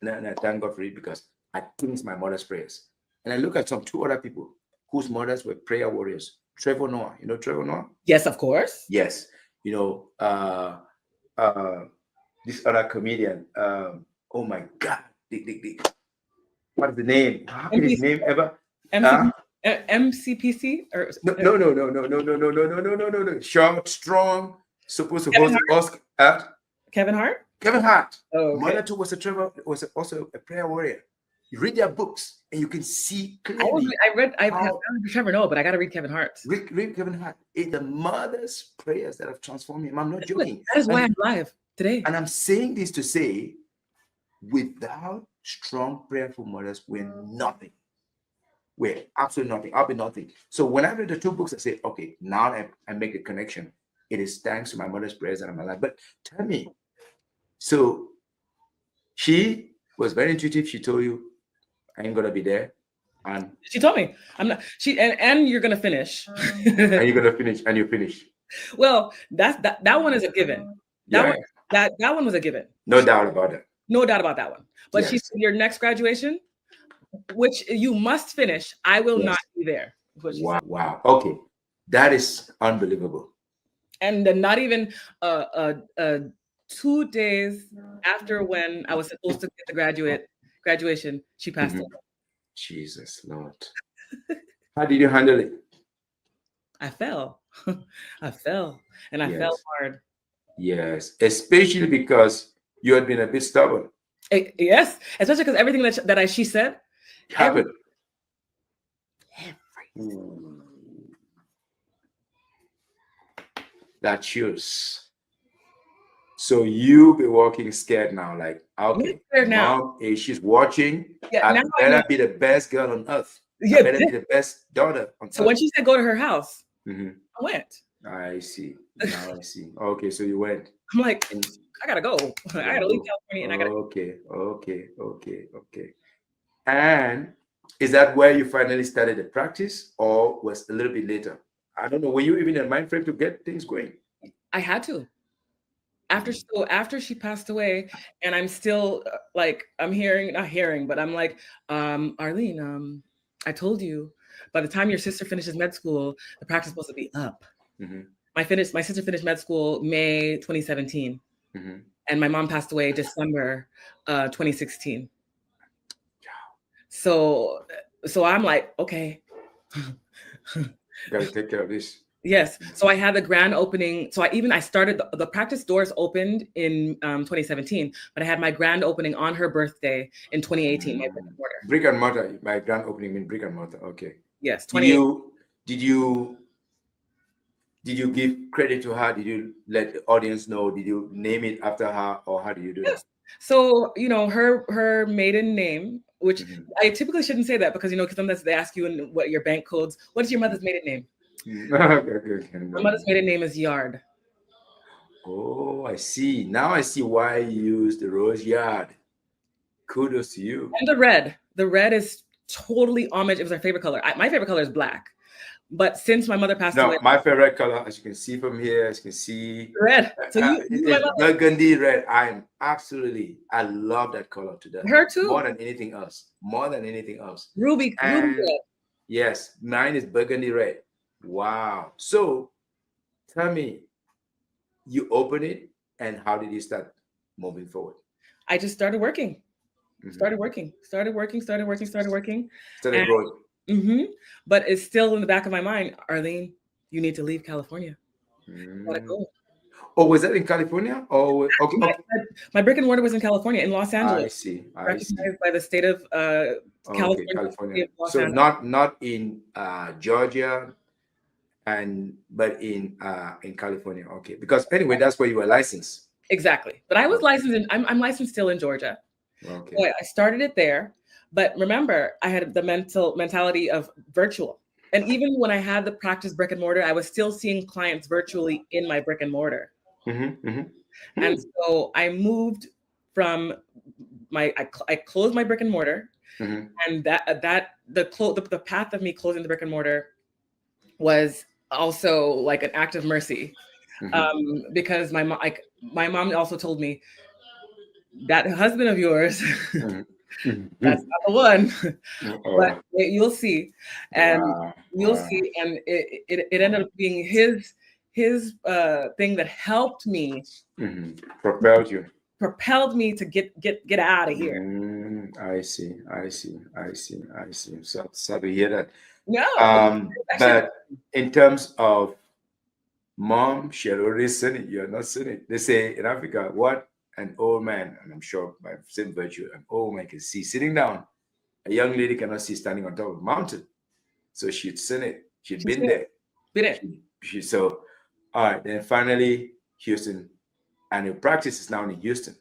and I thank God for it because I think it's my mother's prayers. And I look at two other people whose mothers were prayer warriors. Trevor Noah, you know Trevor Noah? Yes, of course. Yes. You know, this other comedian, oh my God, what's the name? How can his name ever? MCPC or No. Short, strong, supposed to Kevin host Oscar. Kevin Hart? Kevin Hart. Oh, okay. Mother too was also a prayer warrior. You read their books and you can see clearly. I read Trevor Noah, but I got to read Kevin Hart. Read Kevin Hart. It's the mother's prayers that have transformed him. I'm not joking. That is why I'm live today. And I'm saying this to say, without strong, prayerful mothers, we're nothing. We're absolutely nothing. I'll be nothing. So when I read the two books, I say, okay, now I make the connection. It is thanks to my mother's prayers that I'm alive. But tell me, so she was very intuitive. She told you, I ain't gonna be there. And she told me I'm not. And you're gonna finish. And you're gonna finish, and you finish. Well, that one is a given. That one was a given. No doubt about it. No doubt about that one. But she said your next graduation, which you must finish, I will not be there. Wow. Okay, that is unbelievable. And then not even 2 days after when I was supposed to get the graduation, she passed away. Jesus Lord. How did you handle it? I fell. I fell hard. Yes, especially because you had been a bit stubborn. Yes, especially because everything that she said happened. That shows. So you be walking scared now, like, okay, Mom, if she's watching, I better be the best girl on earth. I better be the best daughter on earth. So when she said go to her house, I went. I see. Now I see. Okay, so you went. I'm like, I gotta go. I gotta leave California and I gotta Okay. And is that where you finally started the practice, or was a little bit later? I don't know. Were you even in a mind frame to get things going? I had to. After she passed away, and I'm still like, I'm not hearing, but I'm like, Arlene, I told you, by the time your sister finishes med school, the practice is supposed to be up. My sister finished med school May 2017, and my mom passed away December 2016. So I'm like, okay. Gotta take care of this. Yes. So I had the grand opening. So I started the practice doors opened in 2017, but I had my grand opening on her birthday in 2018. My brick and mortar. My grand opening in brick and mortar. Okay. Yes. Did you give credit to her? Did you let the audience know? Did you name it after her, or how do you do that? So her maiden name, which I typically shouldn't say that because because sometimes they ask you in what your bank codes. What is your mother's maiden name? Okay. My mother's maiden name is Yard. Oh, I see. Now I see why you used the rose Yard. Kudos to you. And the red. The red is totally homage. It was her favorite color. My favorite color is black. But since my mother passed away, my favorite color, as you can see from here, as you can see, red. So it's burgundy red. I love that color to death. Her too. More than anything else. Ruby red. Yes, mine is burgundy red. Wow. So tell me, you open it, and how did you start moving forward? I just started working. Started working. Started growing. But it's still in the back of my mind, Arlene, you need to leave California. Gotta go. Oh, was that in California? Oh, okay. My brick and mortar was in California, in Los Angeles. I see. Recognized by the state of California. So not in Georgia, but in California. Okay, because anyway, that's where you were licensed. Exactly, but I was licensed. I'm licensed still in Georgia. Okay. So I started it there, but remember, I had the mentality of virtual. And even when I had the practice brick and mortar, I was still seeing clients virtually in my brick and mortar. And so I moved from I closed my brick and mortar, and the path of me closing the brick and mortar was also like an act of mercy. Mm-hmm. Because my mom also told me that husband of yours, that's Mm-hmm. not the one, but Oh, you'll see, and wow, you'll wow. see, and it ended up being his thing that helped me, Mm-hmm. Propelled you. propelled me to get out of here. I see, I see, I see, I see. So sad to hear that. No, it's actually But in terms of mom, she had already seen it. You're not seeing it. They say in Africa, what an old man, and I'm sure by same virtue, an old man can see sitting down. A young lady cannot see standing on top of a mountain. So she'd seen it. She'd she's been there. been it. She so all right. Then finally, Houston, and your practice is now in Houston.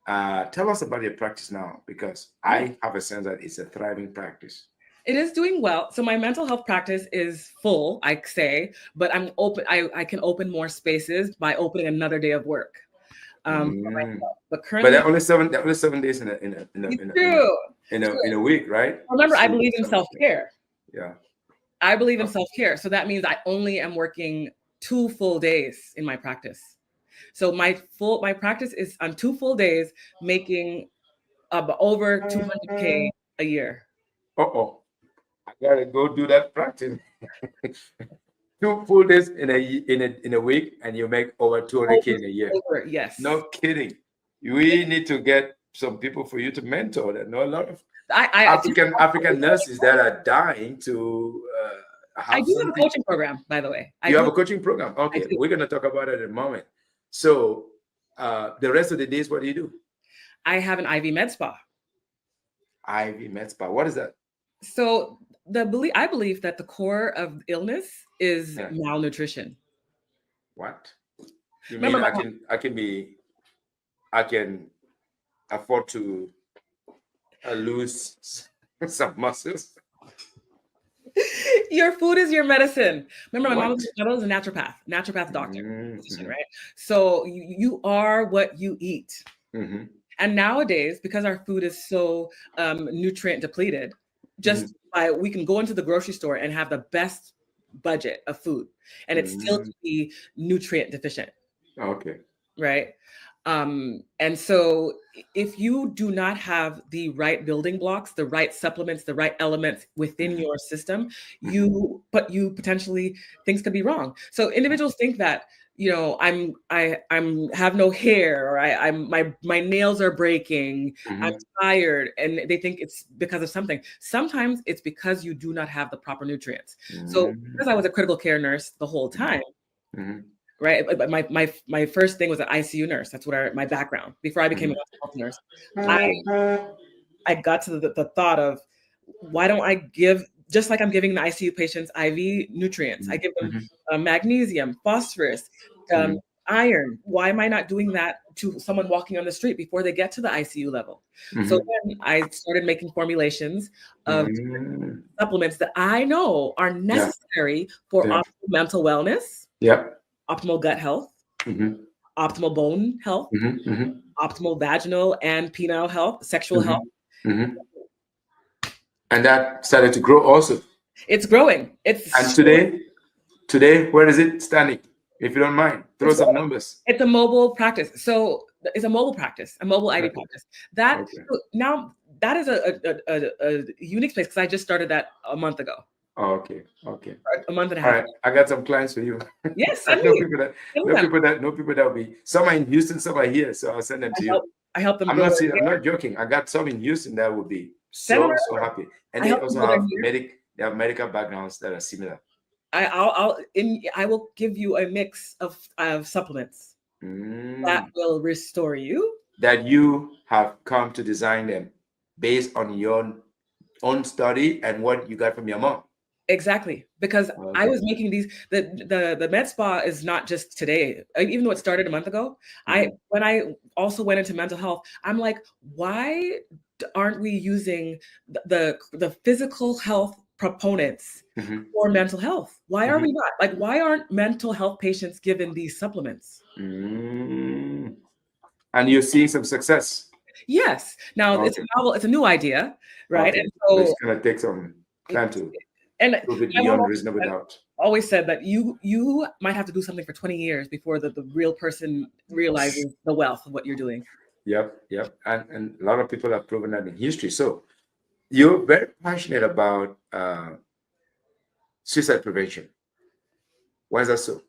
Tell us about your practice now, because I have a sense that it's a thriving practice. It is doing well. So my mental health practice is full, I say, but I'm open. I can open more spaces by opening another day of work. For Mm. myself. But But currently, there are only 7 days it's true. in a week, right? Remember, I So believe in seven, self-care. yeah. I believe in Oh, self-care. So that means I only am working 2 full days in my practice. So my practice is on 2 full days, making over 200K a year. oh, I gotta go do that practice. 2 full days in a week, and you make over 200K Over, in a year. over, yes. No kidding. We need to get some people for you to mentor. That know a lot of I African nurses that are dying to I have do have a something. coaching program, by the way. You have a coaching program. I Okay, do. we're gonna talk about it in a moment. So the rest of the days, what do you do? I have an IV med spa. IV med spa. What is that? So I believe that the core of illness is Yeah. malnutrition. What? You mean Remember, I can afford to lose some muscles? your food is your medicine. Remember, What? my mom was a naturopath doctor, physician, Mm-hmm. right? So you are what you eat. Mm-hmm. And nowadays, because our food is so nutrient depleted, just by we can go into the grocery store and have the best budget of food, and it's still to be nutrient deficient, Okay. right? And so if you do not have the right building blocks, the right supplements, the right elements within your system, you potentially things could be wrong. So individuals think that, I'm have no hair, or I'm my nails are breaking, I'm tired, and they think it's because of something. Sometimes it's because you do not have the proper nutrients. So because I was a critical care nurse the whole time, right? But my first thing was an ICU nurse. That's what my background. Before I became a mental health nurse, I got to the thought of, why don't I give, just like I'm giving the ICU patients IV nutrients, I give them magnesium, phosphorus, iron. Why am I not doing that to someone walking on the street before they get to the ICU level? So then I started making formulations of supplements that I know are necessary for Yeah. optimal mental wellness, Yep. optimal gut health, optimal bone health, optimal vaginal and penile health, sexual health. And that started to grow also. It's growing. And today, where is it standing? If you don't mind, throw some numbers. It's a mobile practice. So it's a mobile practice, a mobile IV practice. That now that is a unique space, because I just started that a month ago. Oh, okay. Okay. A month and a All half. right. I got some clients for you. Yes, I know people that will be. Some are in Houston, some are here, so I'll send them to you. I help them. I'm not joking. I got some in Houston that would be so happy, and they also have medical backgrounds that are similar. I will give you a mix of supplements that will restore you. That you have come to design them based on your own study and what you got from your mom. Exactly, because I was making these. The med spa is not just today. Even though it started a month ago, when I also went into mental health, I'm like, why aren't we using the physical health proponents for mental health? Why are we not? Like, why aren't mental health patients given these supplements? And you're seeing some success. Yes. Now it's a novel. It's a new idea, right? Okay. And so it's gonna take some time to prove it beyond reasonable doubt. always said that you might have to do something for 20 years before the real person realizes the wealth of what you're doing. Yep. And a lot of people have proven that in history. So you're very passionate about suicide prevention. Why is that so?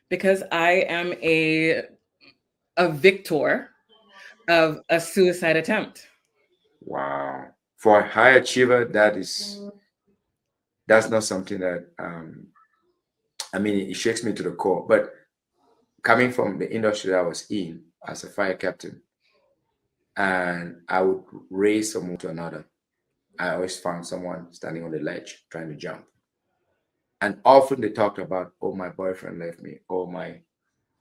Because I am a victor of a suicide attempt. Wow. For a high achiever, that's not something that I mean, it shakes me to the core. But coming from the industry that I was in as a fire captain, and I would raise someone to another, I always found someone standing on the ledge trying to jump. And often they talked about, oh, my boyfriend left me, oh, my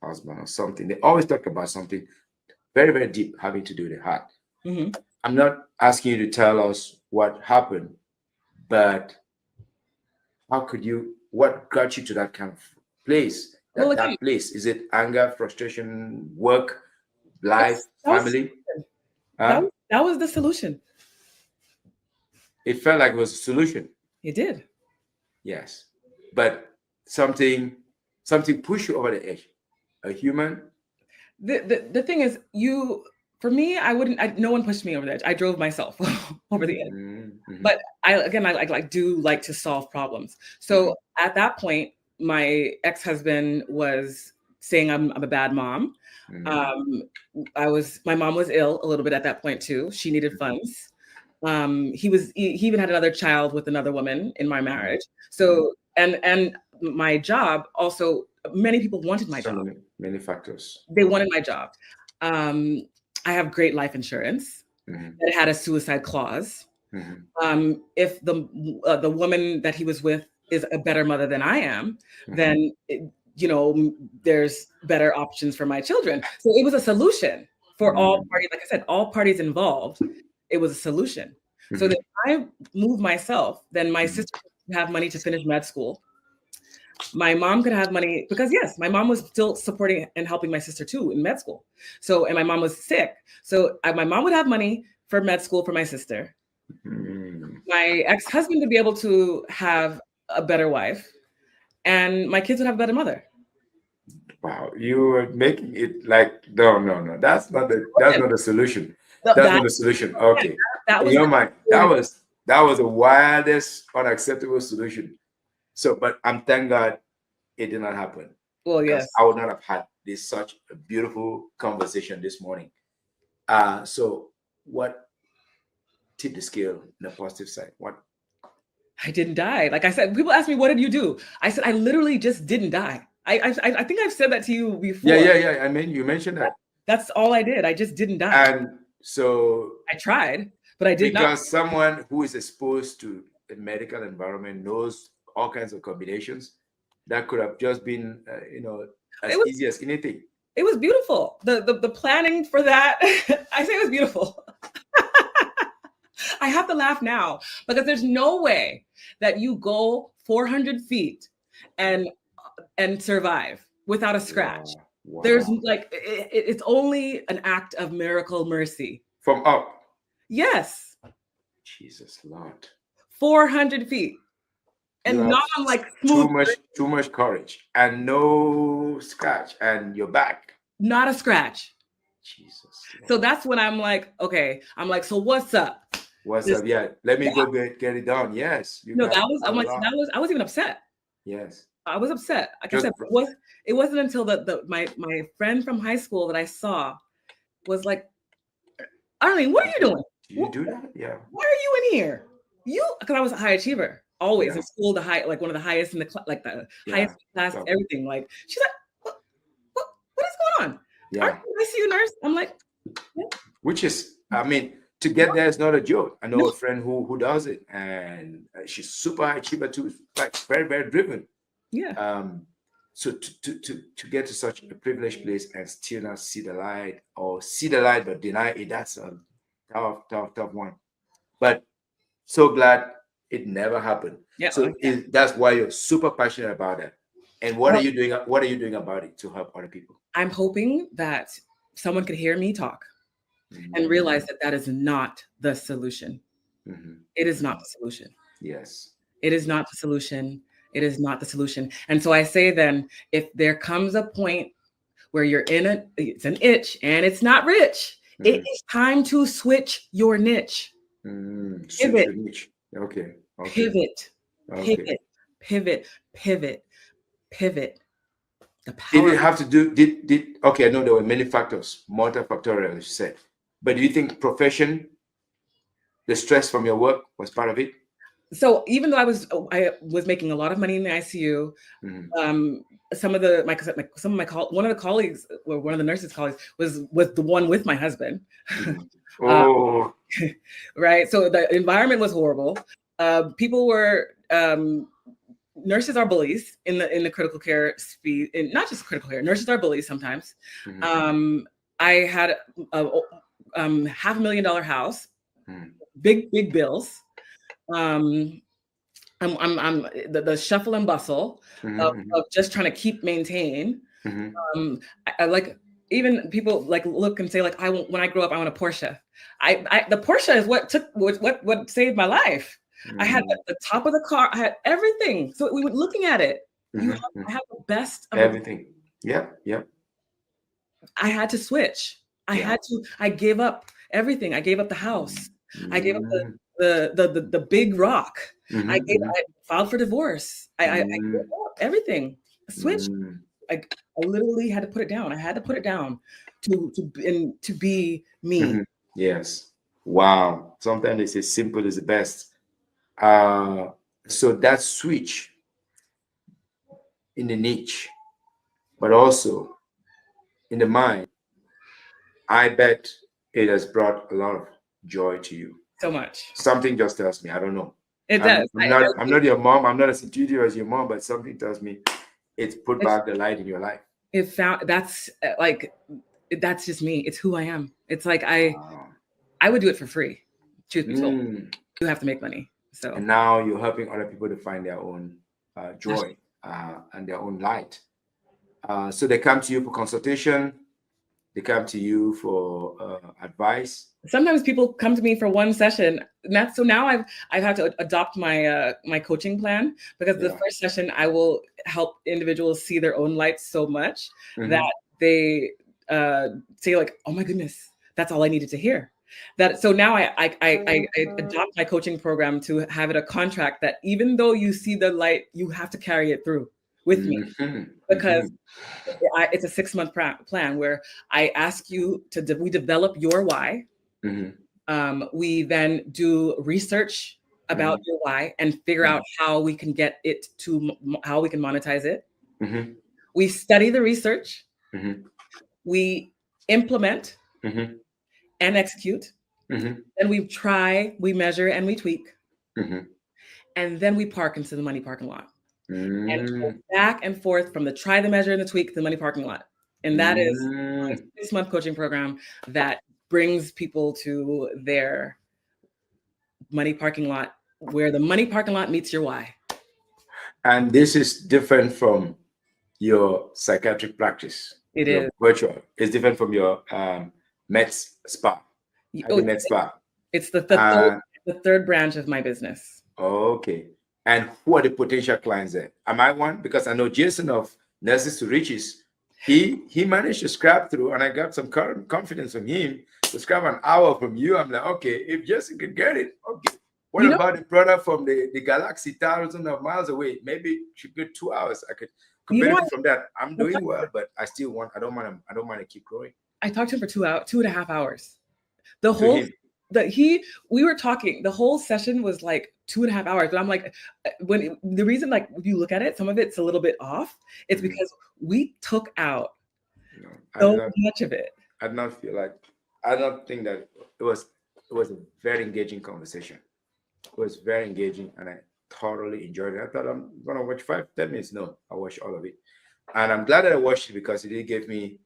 husband, or something. They always talk about something very, very deep having to do with the heart. Mm-hmm. I'm not asking you to tell us what happened, but what got you to that kind of place? Well, again, That place, is it anger, frustration, work, life, that was family? that was the solution. It felt like it was a solution. It did. Yes, but something pushed you over the edge. A human. The thing is, for me, no one pushed me over the edge. I drove myself over the edge. Mm-hmm. But I do like to solve problems. So at that point, my ex-husband was saying I'm a bad mom. My mom was ill a little bit at that point too. She needed funds. He even had another child with another woman in my marriage. So and my job also, many people wanted my job. Many factors. They wanted my job. I have great life insurance that had a suicide clause. If the woman that he was with is a better mother than I am, then there's better options for my children. So it was a solution for all parties. Like I said, all parties involved. It was a solution. So then I moved myself. Then my sister could have money to finish med school. My mom could have money because, yes, my mom was still supporting and helping my sister too in med school. So, and my mom was sick. So my mom would have money for med school for my sister. My ex-husband would be able to have a better wife, and my kids would have a better mother. Wow, you are making it like no. That's not the solution. That's not the solution. Okay, that was in your mind, that was the wildest, unacceptable solution. So, but I'm thank God it did not happen. Well, yes, I would not have had such a beautiful conversation this morning. So what tipped the scale on the positive side? What? I didn't die. Like I said, people ask me, what did you do? I said, I literally just didn't die. I think I've said that to you before. Yeah. I mean, you mentioned that. That's all I did. I just didn't die. And so I tried, but I did not. Because someone who is exposed to the medical environment knows all kinds of combinations that could have just been, easy as anything. It was beautiful. The planning for that, I say it was beautiful. I have to laugh now because there's no way that you go 400 feet and survive without a scratch. Wow. There's it's only an act of miracle mercy. From up? Yes. Jesus Lord. 400 feet. And not on like smooth. Too much courage and no scratch and you're back. Not a scratch. Jesus Lord. So that's when I'm like, okay. I'm like, so what's up? What's up? Yeah. Let me go get it done. Yes. I was even upset. Yes. I was upset. Like I said, it wasn't until my friend from high school that I saw was like, Arlene, what are you doing? You do that? Yeah. Why are you in here? Because I was a high achiever, always in school, one of the highest in the highest class, everything. Like she's like, what is going on? Yeah. I see you, nurse. I'm like, which is, I mean, to get there is not a joke. I know a friend who does it, and she's super high achiever too, like very, very driven. Yeah. So to get to such a privileged place and still not see the light, or see the light but deny it, that's a tough one. But so glad it never happened. Yeah. So that's why you're super passionate about it. And what are you doing? What are you doing about it to help other people? I'm hoping that someone could hear me talk and realize that is not the solution. It is not the solution. Yes. It is not the solution. It is not the solution. And so I say then, if there comes a point where you're it's an itch and it's not rich, it is time to switch your niche. Switch your niche. Okay. Pivot, Okay. pivot. The Did power. it have to do, okay, I know there were many factors, multifactorial, as you said. But do you think profession, the stress from your work was part of it? So even though I was making a lot of money in the ICU, some of one of the colleagues, or one of the nurses' colleagues, was the one with my husband. Oh, right. So the environment was horrible. People were nurses are bullies in the critical care speed, and not just critical care. Nurses are bullies sometimes. I had a $500,000 house, big bills. I'm the shuffle and bustle of just trying to maintain. I like, even people like look and say like, when I grow up, I want a Porsche. The Porsche is what saved my life. I had the top of the car. I had everything. So we were looking at it. I have the best of everything. Yeah. I had to switch. I gave up everything. I gave up the house. I gave up the big rock. I filed for divorce. I gave up everything. Switched. I literally had to put it down. I had to put it down to be me. Yes. Wow. Sometimes it's as simple as the best. So that switch in the niche, but also in the mind, I bet it has brought a lot of joy to you. So much. Something just tells me, I don't know. It does. I'm not your mom. I'm not as intuitive as your mom, but something tells me it's put back the light in your life. That's just me. It's who I am. It's like I would do it for free. Truth be told, you have to make money. So, and now you're helping other people to find their own joy and their own light. So they come to you for consultation. They come to you for advice. Sometimes people come to me for one session. So now I've had to adopt my my coaching plan, because the first session I will help individuals see their own light so much that they say like, "Oh my goodness, that's all I needed to hear." So now I adopt my coaching program to have it a contract that even though you see the light, you have to carry it through with me, because it's a 6-month plan where I ask you we develop your why. We then do research about your why and figure out how we can get it to how we can monetize it. We study the research. We implement and execute. Then we try, we measure, and we tweak. And then we park into the money parking lot. And go back and forth from the try, the measure, and the tweak to the money parking lot. And that is a 6-month coaching program that brings people to their money parking lot, where the money parking lot meets your why. And this is different from your psychiatric practice. It is virtual. It's different from your med spa. Med spa. It's the third branch of my business. Okay. And who are the potential clients there? Am I one? Because I know Jason of Nurses to Riches, he managed to scrap through, and I got some confidence from him to scrap an hour from you. I'm like, okay, if Jason could get it, okay. What about the product from the galaxy thousands of miles away? Maybe she get 2 hours. I could benefit from that. I'm doing well, but I don't want to keep growing. I talked to him for 2.5 hours. We were talking, the whole session was like 2.5 hours, but I'm like, the reason, like, if you look at it, some of it's a little bit off. It's because we took out so much of it. I don't think that it was a very engaging conversation. It was very engaging, and I thoroughly enjoyed it. I thought I'm gonna watch 5-10 minutes. No, I watched all of it, and I'm glad that I watched it because it did give me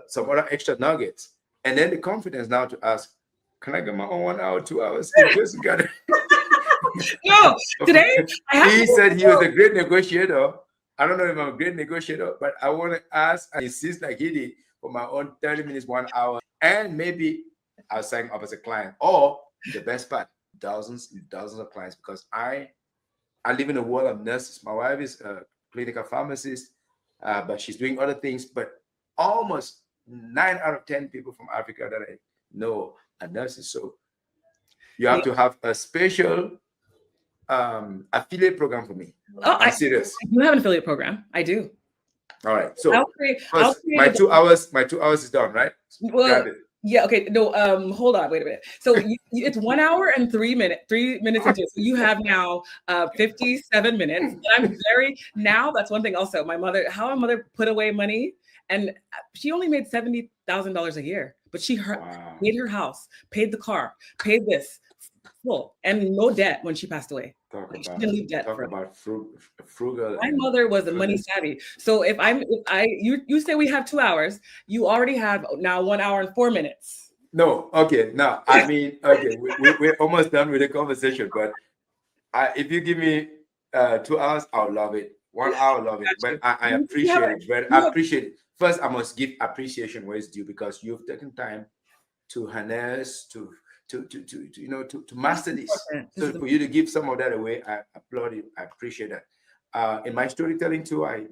some other extra nuggets, and then the confidence now to ask, can I get my own 1 hour, 2 hours? If Jason got it. No, today he said he was a great negotiator. I don't know if I'm a great negotiator, but I want to ask and insist like he did for my own 30 minutes, 1 hour, and maybe I'll sign up as a client. Or the best part, dozens and dozens of clients, because I I live in a world of nurses. My wife is a clinical pharmacist, but she's doing other things. But almost 9 out of 10 people from Africa that I know are nurses. So you have Yeah. to have a special affiliate program for me. Oh, I'm serious. I do have an affiliate program. I do. All right. I'll So create first, my a 2 hours, my 2 hours is done, right? well, Got it. yeah, okay. No, hold on, wait a minute. So it's 1 hour and 3 minutes into it. So you have now 57 minutes. And I'm now that's one thing also. My mother put away money, and she only made $70,000 a year, but she Wow. paid her house, paid the car, paid this full, and no debt when she passed away. She didn't leave debt for about frugal. my mother was a money savvy. So if you say we have 2 hours, you already have now 1 hour and 4 minutes. No, okay. Now, I mean, okay, we're almost done with the conversation, but if you give me 2 hours, I'll love it. 1 hour, love it. But I appreciate it. Very, I appreciate it. First, I must give appreciation where it's due because you've taken time to harness, to master this. So for you to give some of that away, I applaud you. I appreciate that. In my storytelling too, I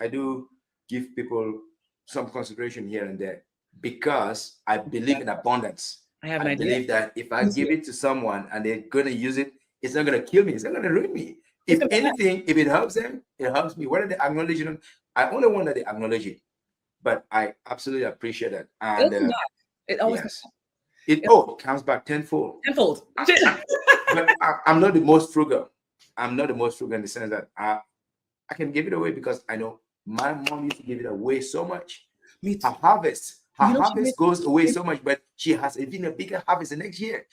do give people some consideration here and there because I believe in abundance. I believe that if I give it to someone and they're gonna use it, it's not gonna kill me. It's not gonna ruin me. If anything, if it helps them, it helps me. Whether they acknowledge it, I only want that they acknowledge it. But I absolutely appreciate that. And it always yes. It comes back tenfold. Tenfold. But I'm not the most frugal. I'm not the most frugal in the sense that I can give it away because I know my mom used to give it away so much. Me too. Her harvest goes away so much, but she has even a bigger harvest the next year.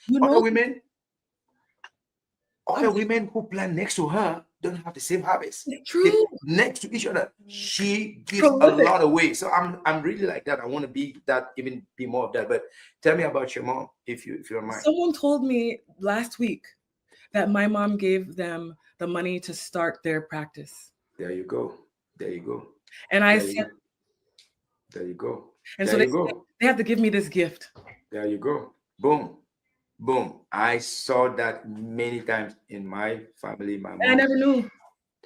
Other women who plant next to her don't have the same harvest. True. Next to each other, she gives a lot away. So I'm really like that. I want to be that, even be more of that. But tell me about your mom, if you don't mind. Someone told me last week that my mom gave them the money to start their practice. There you go. There you go. And I said, there you go. And so they have to give me this gift. There you go. Boom. Boom. I saw that many times in my family. My mom. And I never knew.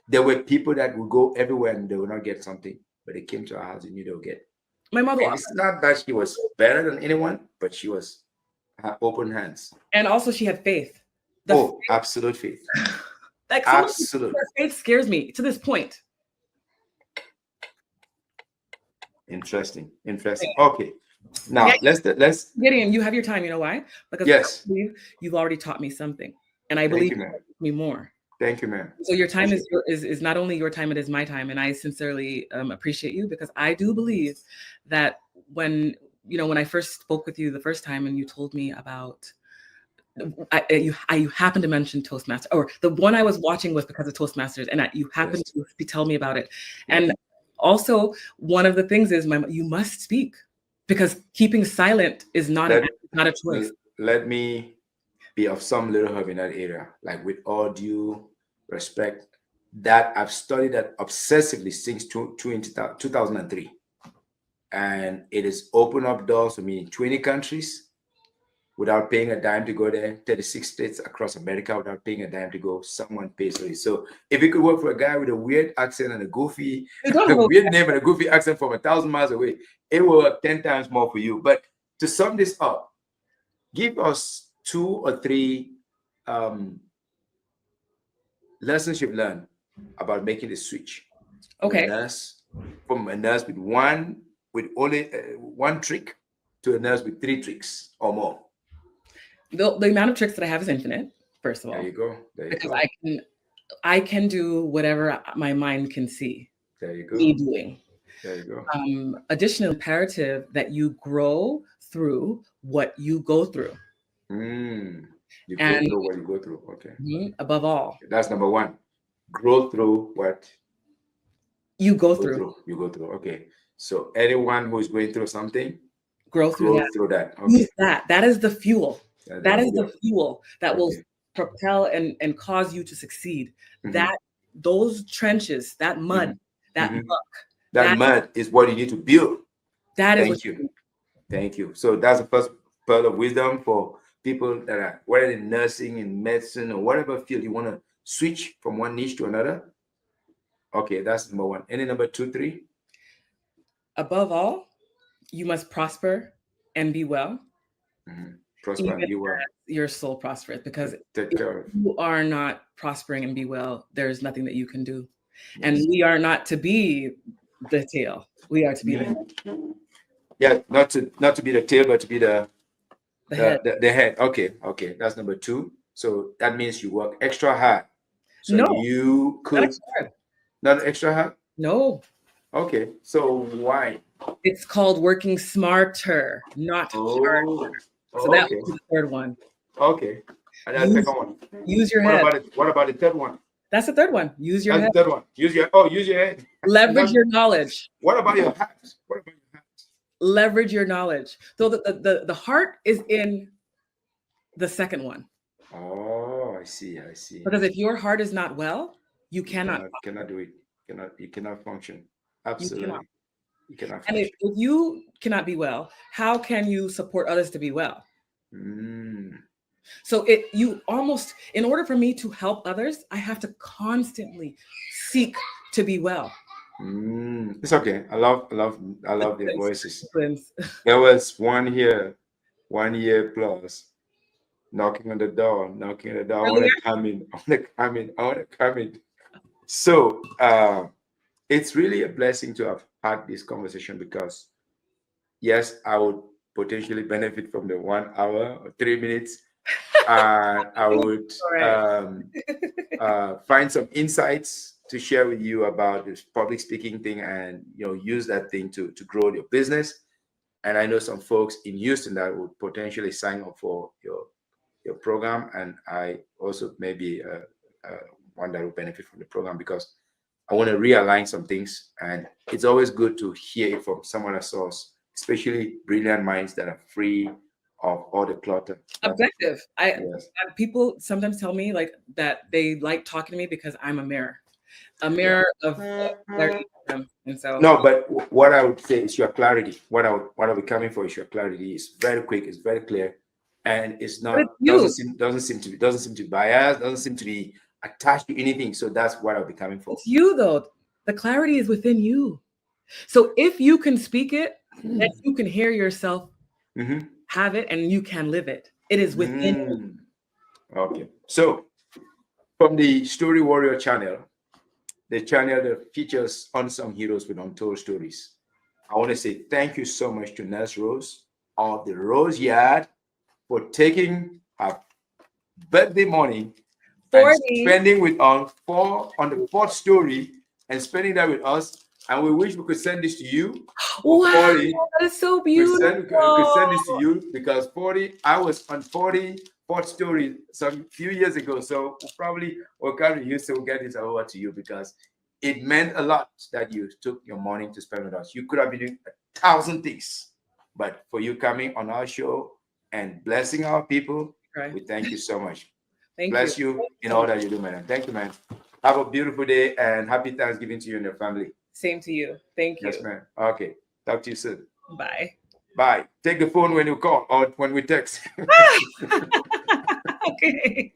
There were people that would go everywhere and they would not get something, but they came to our house and knew they would get. My mother. It's not that she was better than anyone, but she was open hands. And also she had faith. Absolute faith. Like absolute faith scares me to this point. Interesting. Okay. Now let's Gideon, you have your time. You know why? Because I believe you've already taught me something, and I believe you taught me more. Thank you, ma'am. So your time is not only your time; it is my time, and I sincerely appreciate you because I do believe that when I first spoke with you the first time, and you told me about. You happened to mention Toastmasters, or the one I was watching was because of Toastmasters, and you happened to tell me about it. And also, one of the things is you must speak. Because keeping silent is not a choice. Let me be of some little help in that area. Like with all due respect, that I've studied that obsessively since 2003. And it has opened up doors for me in 20 countries without paying a dime to go there, 36 states across America without paying a dime to go. Someone pays for it. So if it could work for a guy with a weird accent and a weird name and a goofy accent from 1,000 miles away, it will work 10 times more for you. But to sum this up, give us 2 or 3 lessons you've learned about making the switch. Okay. From a nurse with only one trick to a nurse with 3 tricks or more. The amount of tricks that I have is infinite, first of all. There you go. Because I can do whatever my mind can see. There you go. Me doing. There you go. Additional imperative that you grow through what you go through. You go through what you go through. Okay. Above all. That's number 1. Grow through what you go through. You go through. Okay. So anyone who is going through something, grow through that. Okay. Use that. That is the fuel. That is the fuel that will propel and cause you to succeed. That those trenches, that mud, that muck. That mud is what you need to build. That is Thank you. Thank you. So that's the first pearl of wisdom for people that are whether in nursing, in medicine, or whatever field you want to switch from one niche to another. Okay, that's number one. Any number two, three? Above all, you must prosper and be well, Prosper even and be well. as your soul prospers. Because Take if care of. you are not prospering and be well, there is nothing that you can do. Yes. And we are not to be the tail. We are to be the head. Yeah, not to be the tail, but to be the Head. The head. Okay, that's number two. So that means you work extra hard. So No, you not could extra hard. not extra hard. No, Okay, so why? it's called working smarter, not harder. So that okay. was the third one. Okay, and that's the second one. Use your What head. about it? What about the third one? That's the third one. Use your That's head. the third one. Use your head. Leverage your knowledge. What about your heart? What about your heart? Leverage your knowledge. So the heart is in the second one. Oh, I see. Because if your heart is not well, you cannot do it. You cannot function. Absolutely. You cannot and function. if you cannot be well, how can you support others to be well? So you almost, in order for me to help others, I have to constantly seek to be well. It's okay. I love their voices. Twins. There was one year plus knocking on the door. I want to come in. So it's really a blessing to have had this conversation, because yes, I would potentially benefit from the 1 hour or 3 minutes. And I would find some insights to share with you about this public speaking thing, and use that thing to grow your business. And I know some folks in Houston that would potentially sign up for your program, and I also maybe one that will benefit from the program, because I want to realign some things, and it's always good to hear it from someone else source, especially brilliant minds that are free of all the clutter. Objective. People sometimes tell me like that they like talking to me because I'm a mirror of clarity. And so no, but what I would say is your clarity. What I'll be coming for is your clarity. It's very quick, it's very clear, and it's not doesn't seem to be biased, doesn't seem to be attached to anything. So that's what I'll be coming for. It's you though. The clarity is within you. So if you can speak it, then you can hear yourself have it, and you can live it. It is within you. Okay. So from the Story Warrior channel, the channel that features unsung heroes with untold stories, I want to say thank you so much to Nels Rose of the Rose Yard for taking her birthday morning and spending with on the fourth story and spending that with us. And we wish we could send this to you. Wow, that is so beautiful. We could send this to you, because I was on 44th story some few years ago. So probably we'll come to Houston, we'll get this over to you, because it meant a lot that you took your morning to spend with us. You could have been doing 1,000 things, but for you coming on our show and blessing our people, we thank you so much. Bless you in all that you do, man. Thank you, man. Have a beautiful day, and happy Thanksgiving to you and your family. Same to you. Thank you. Yes, man. Okay. Talk to you soon. Bye. Bye. Take the phone when you call or when we text. Okay.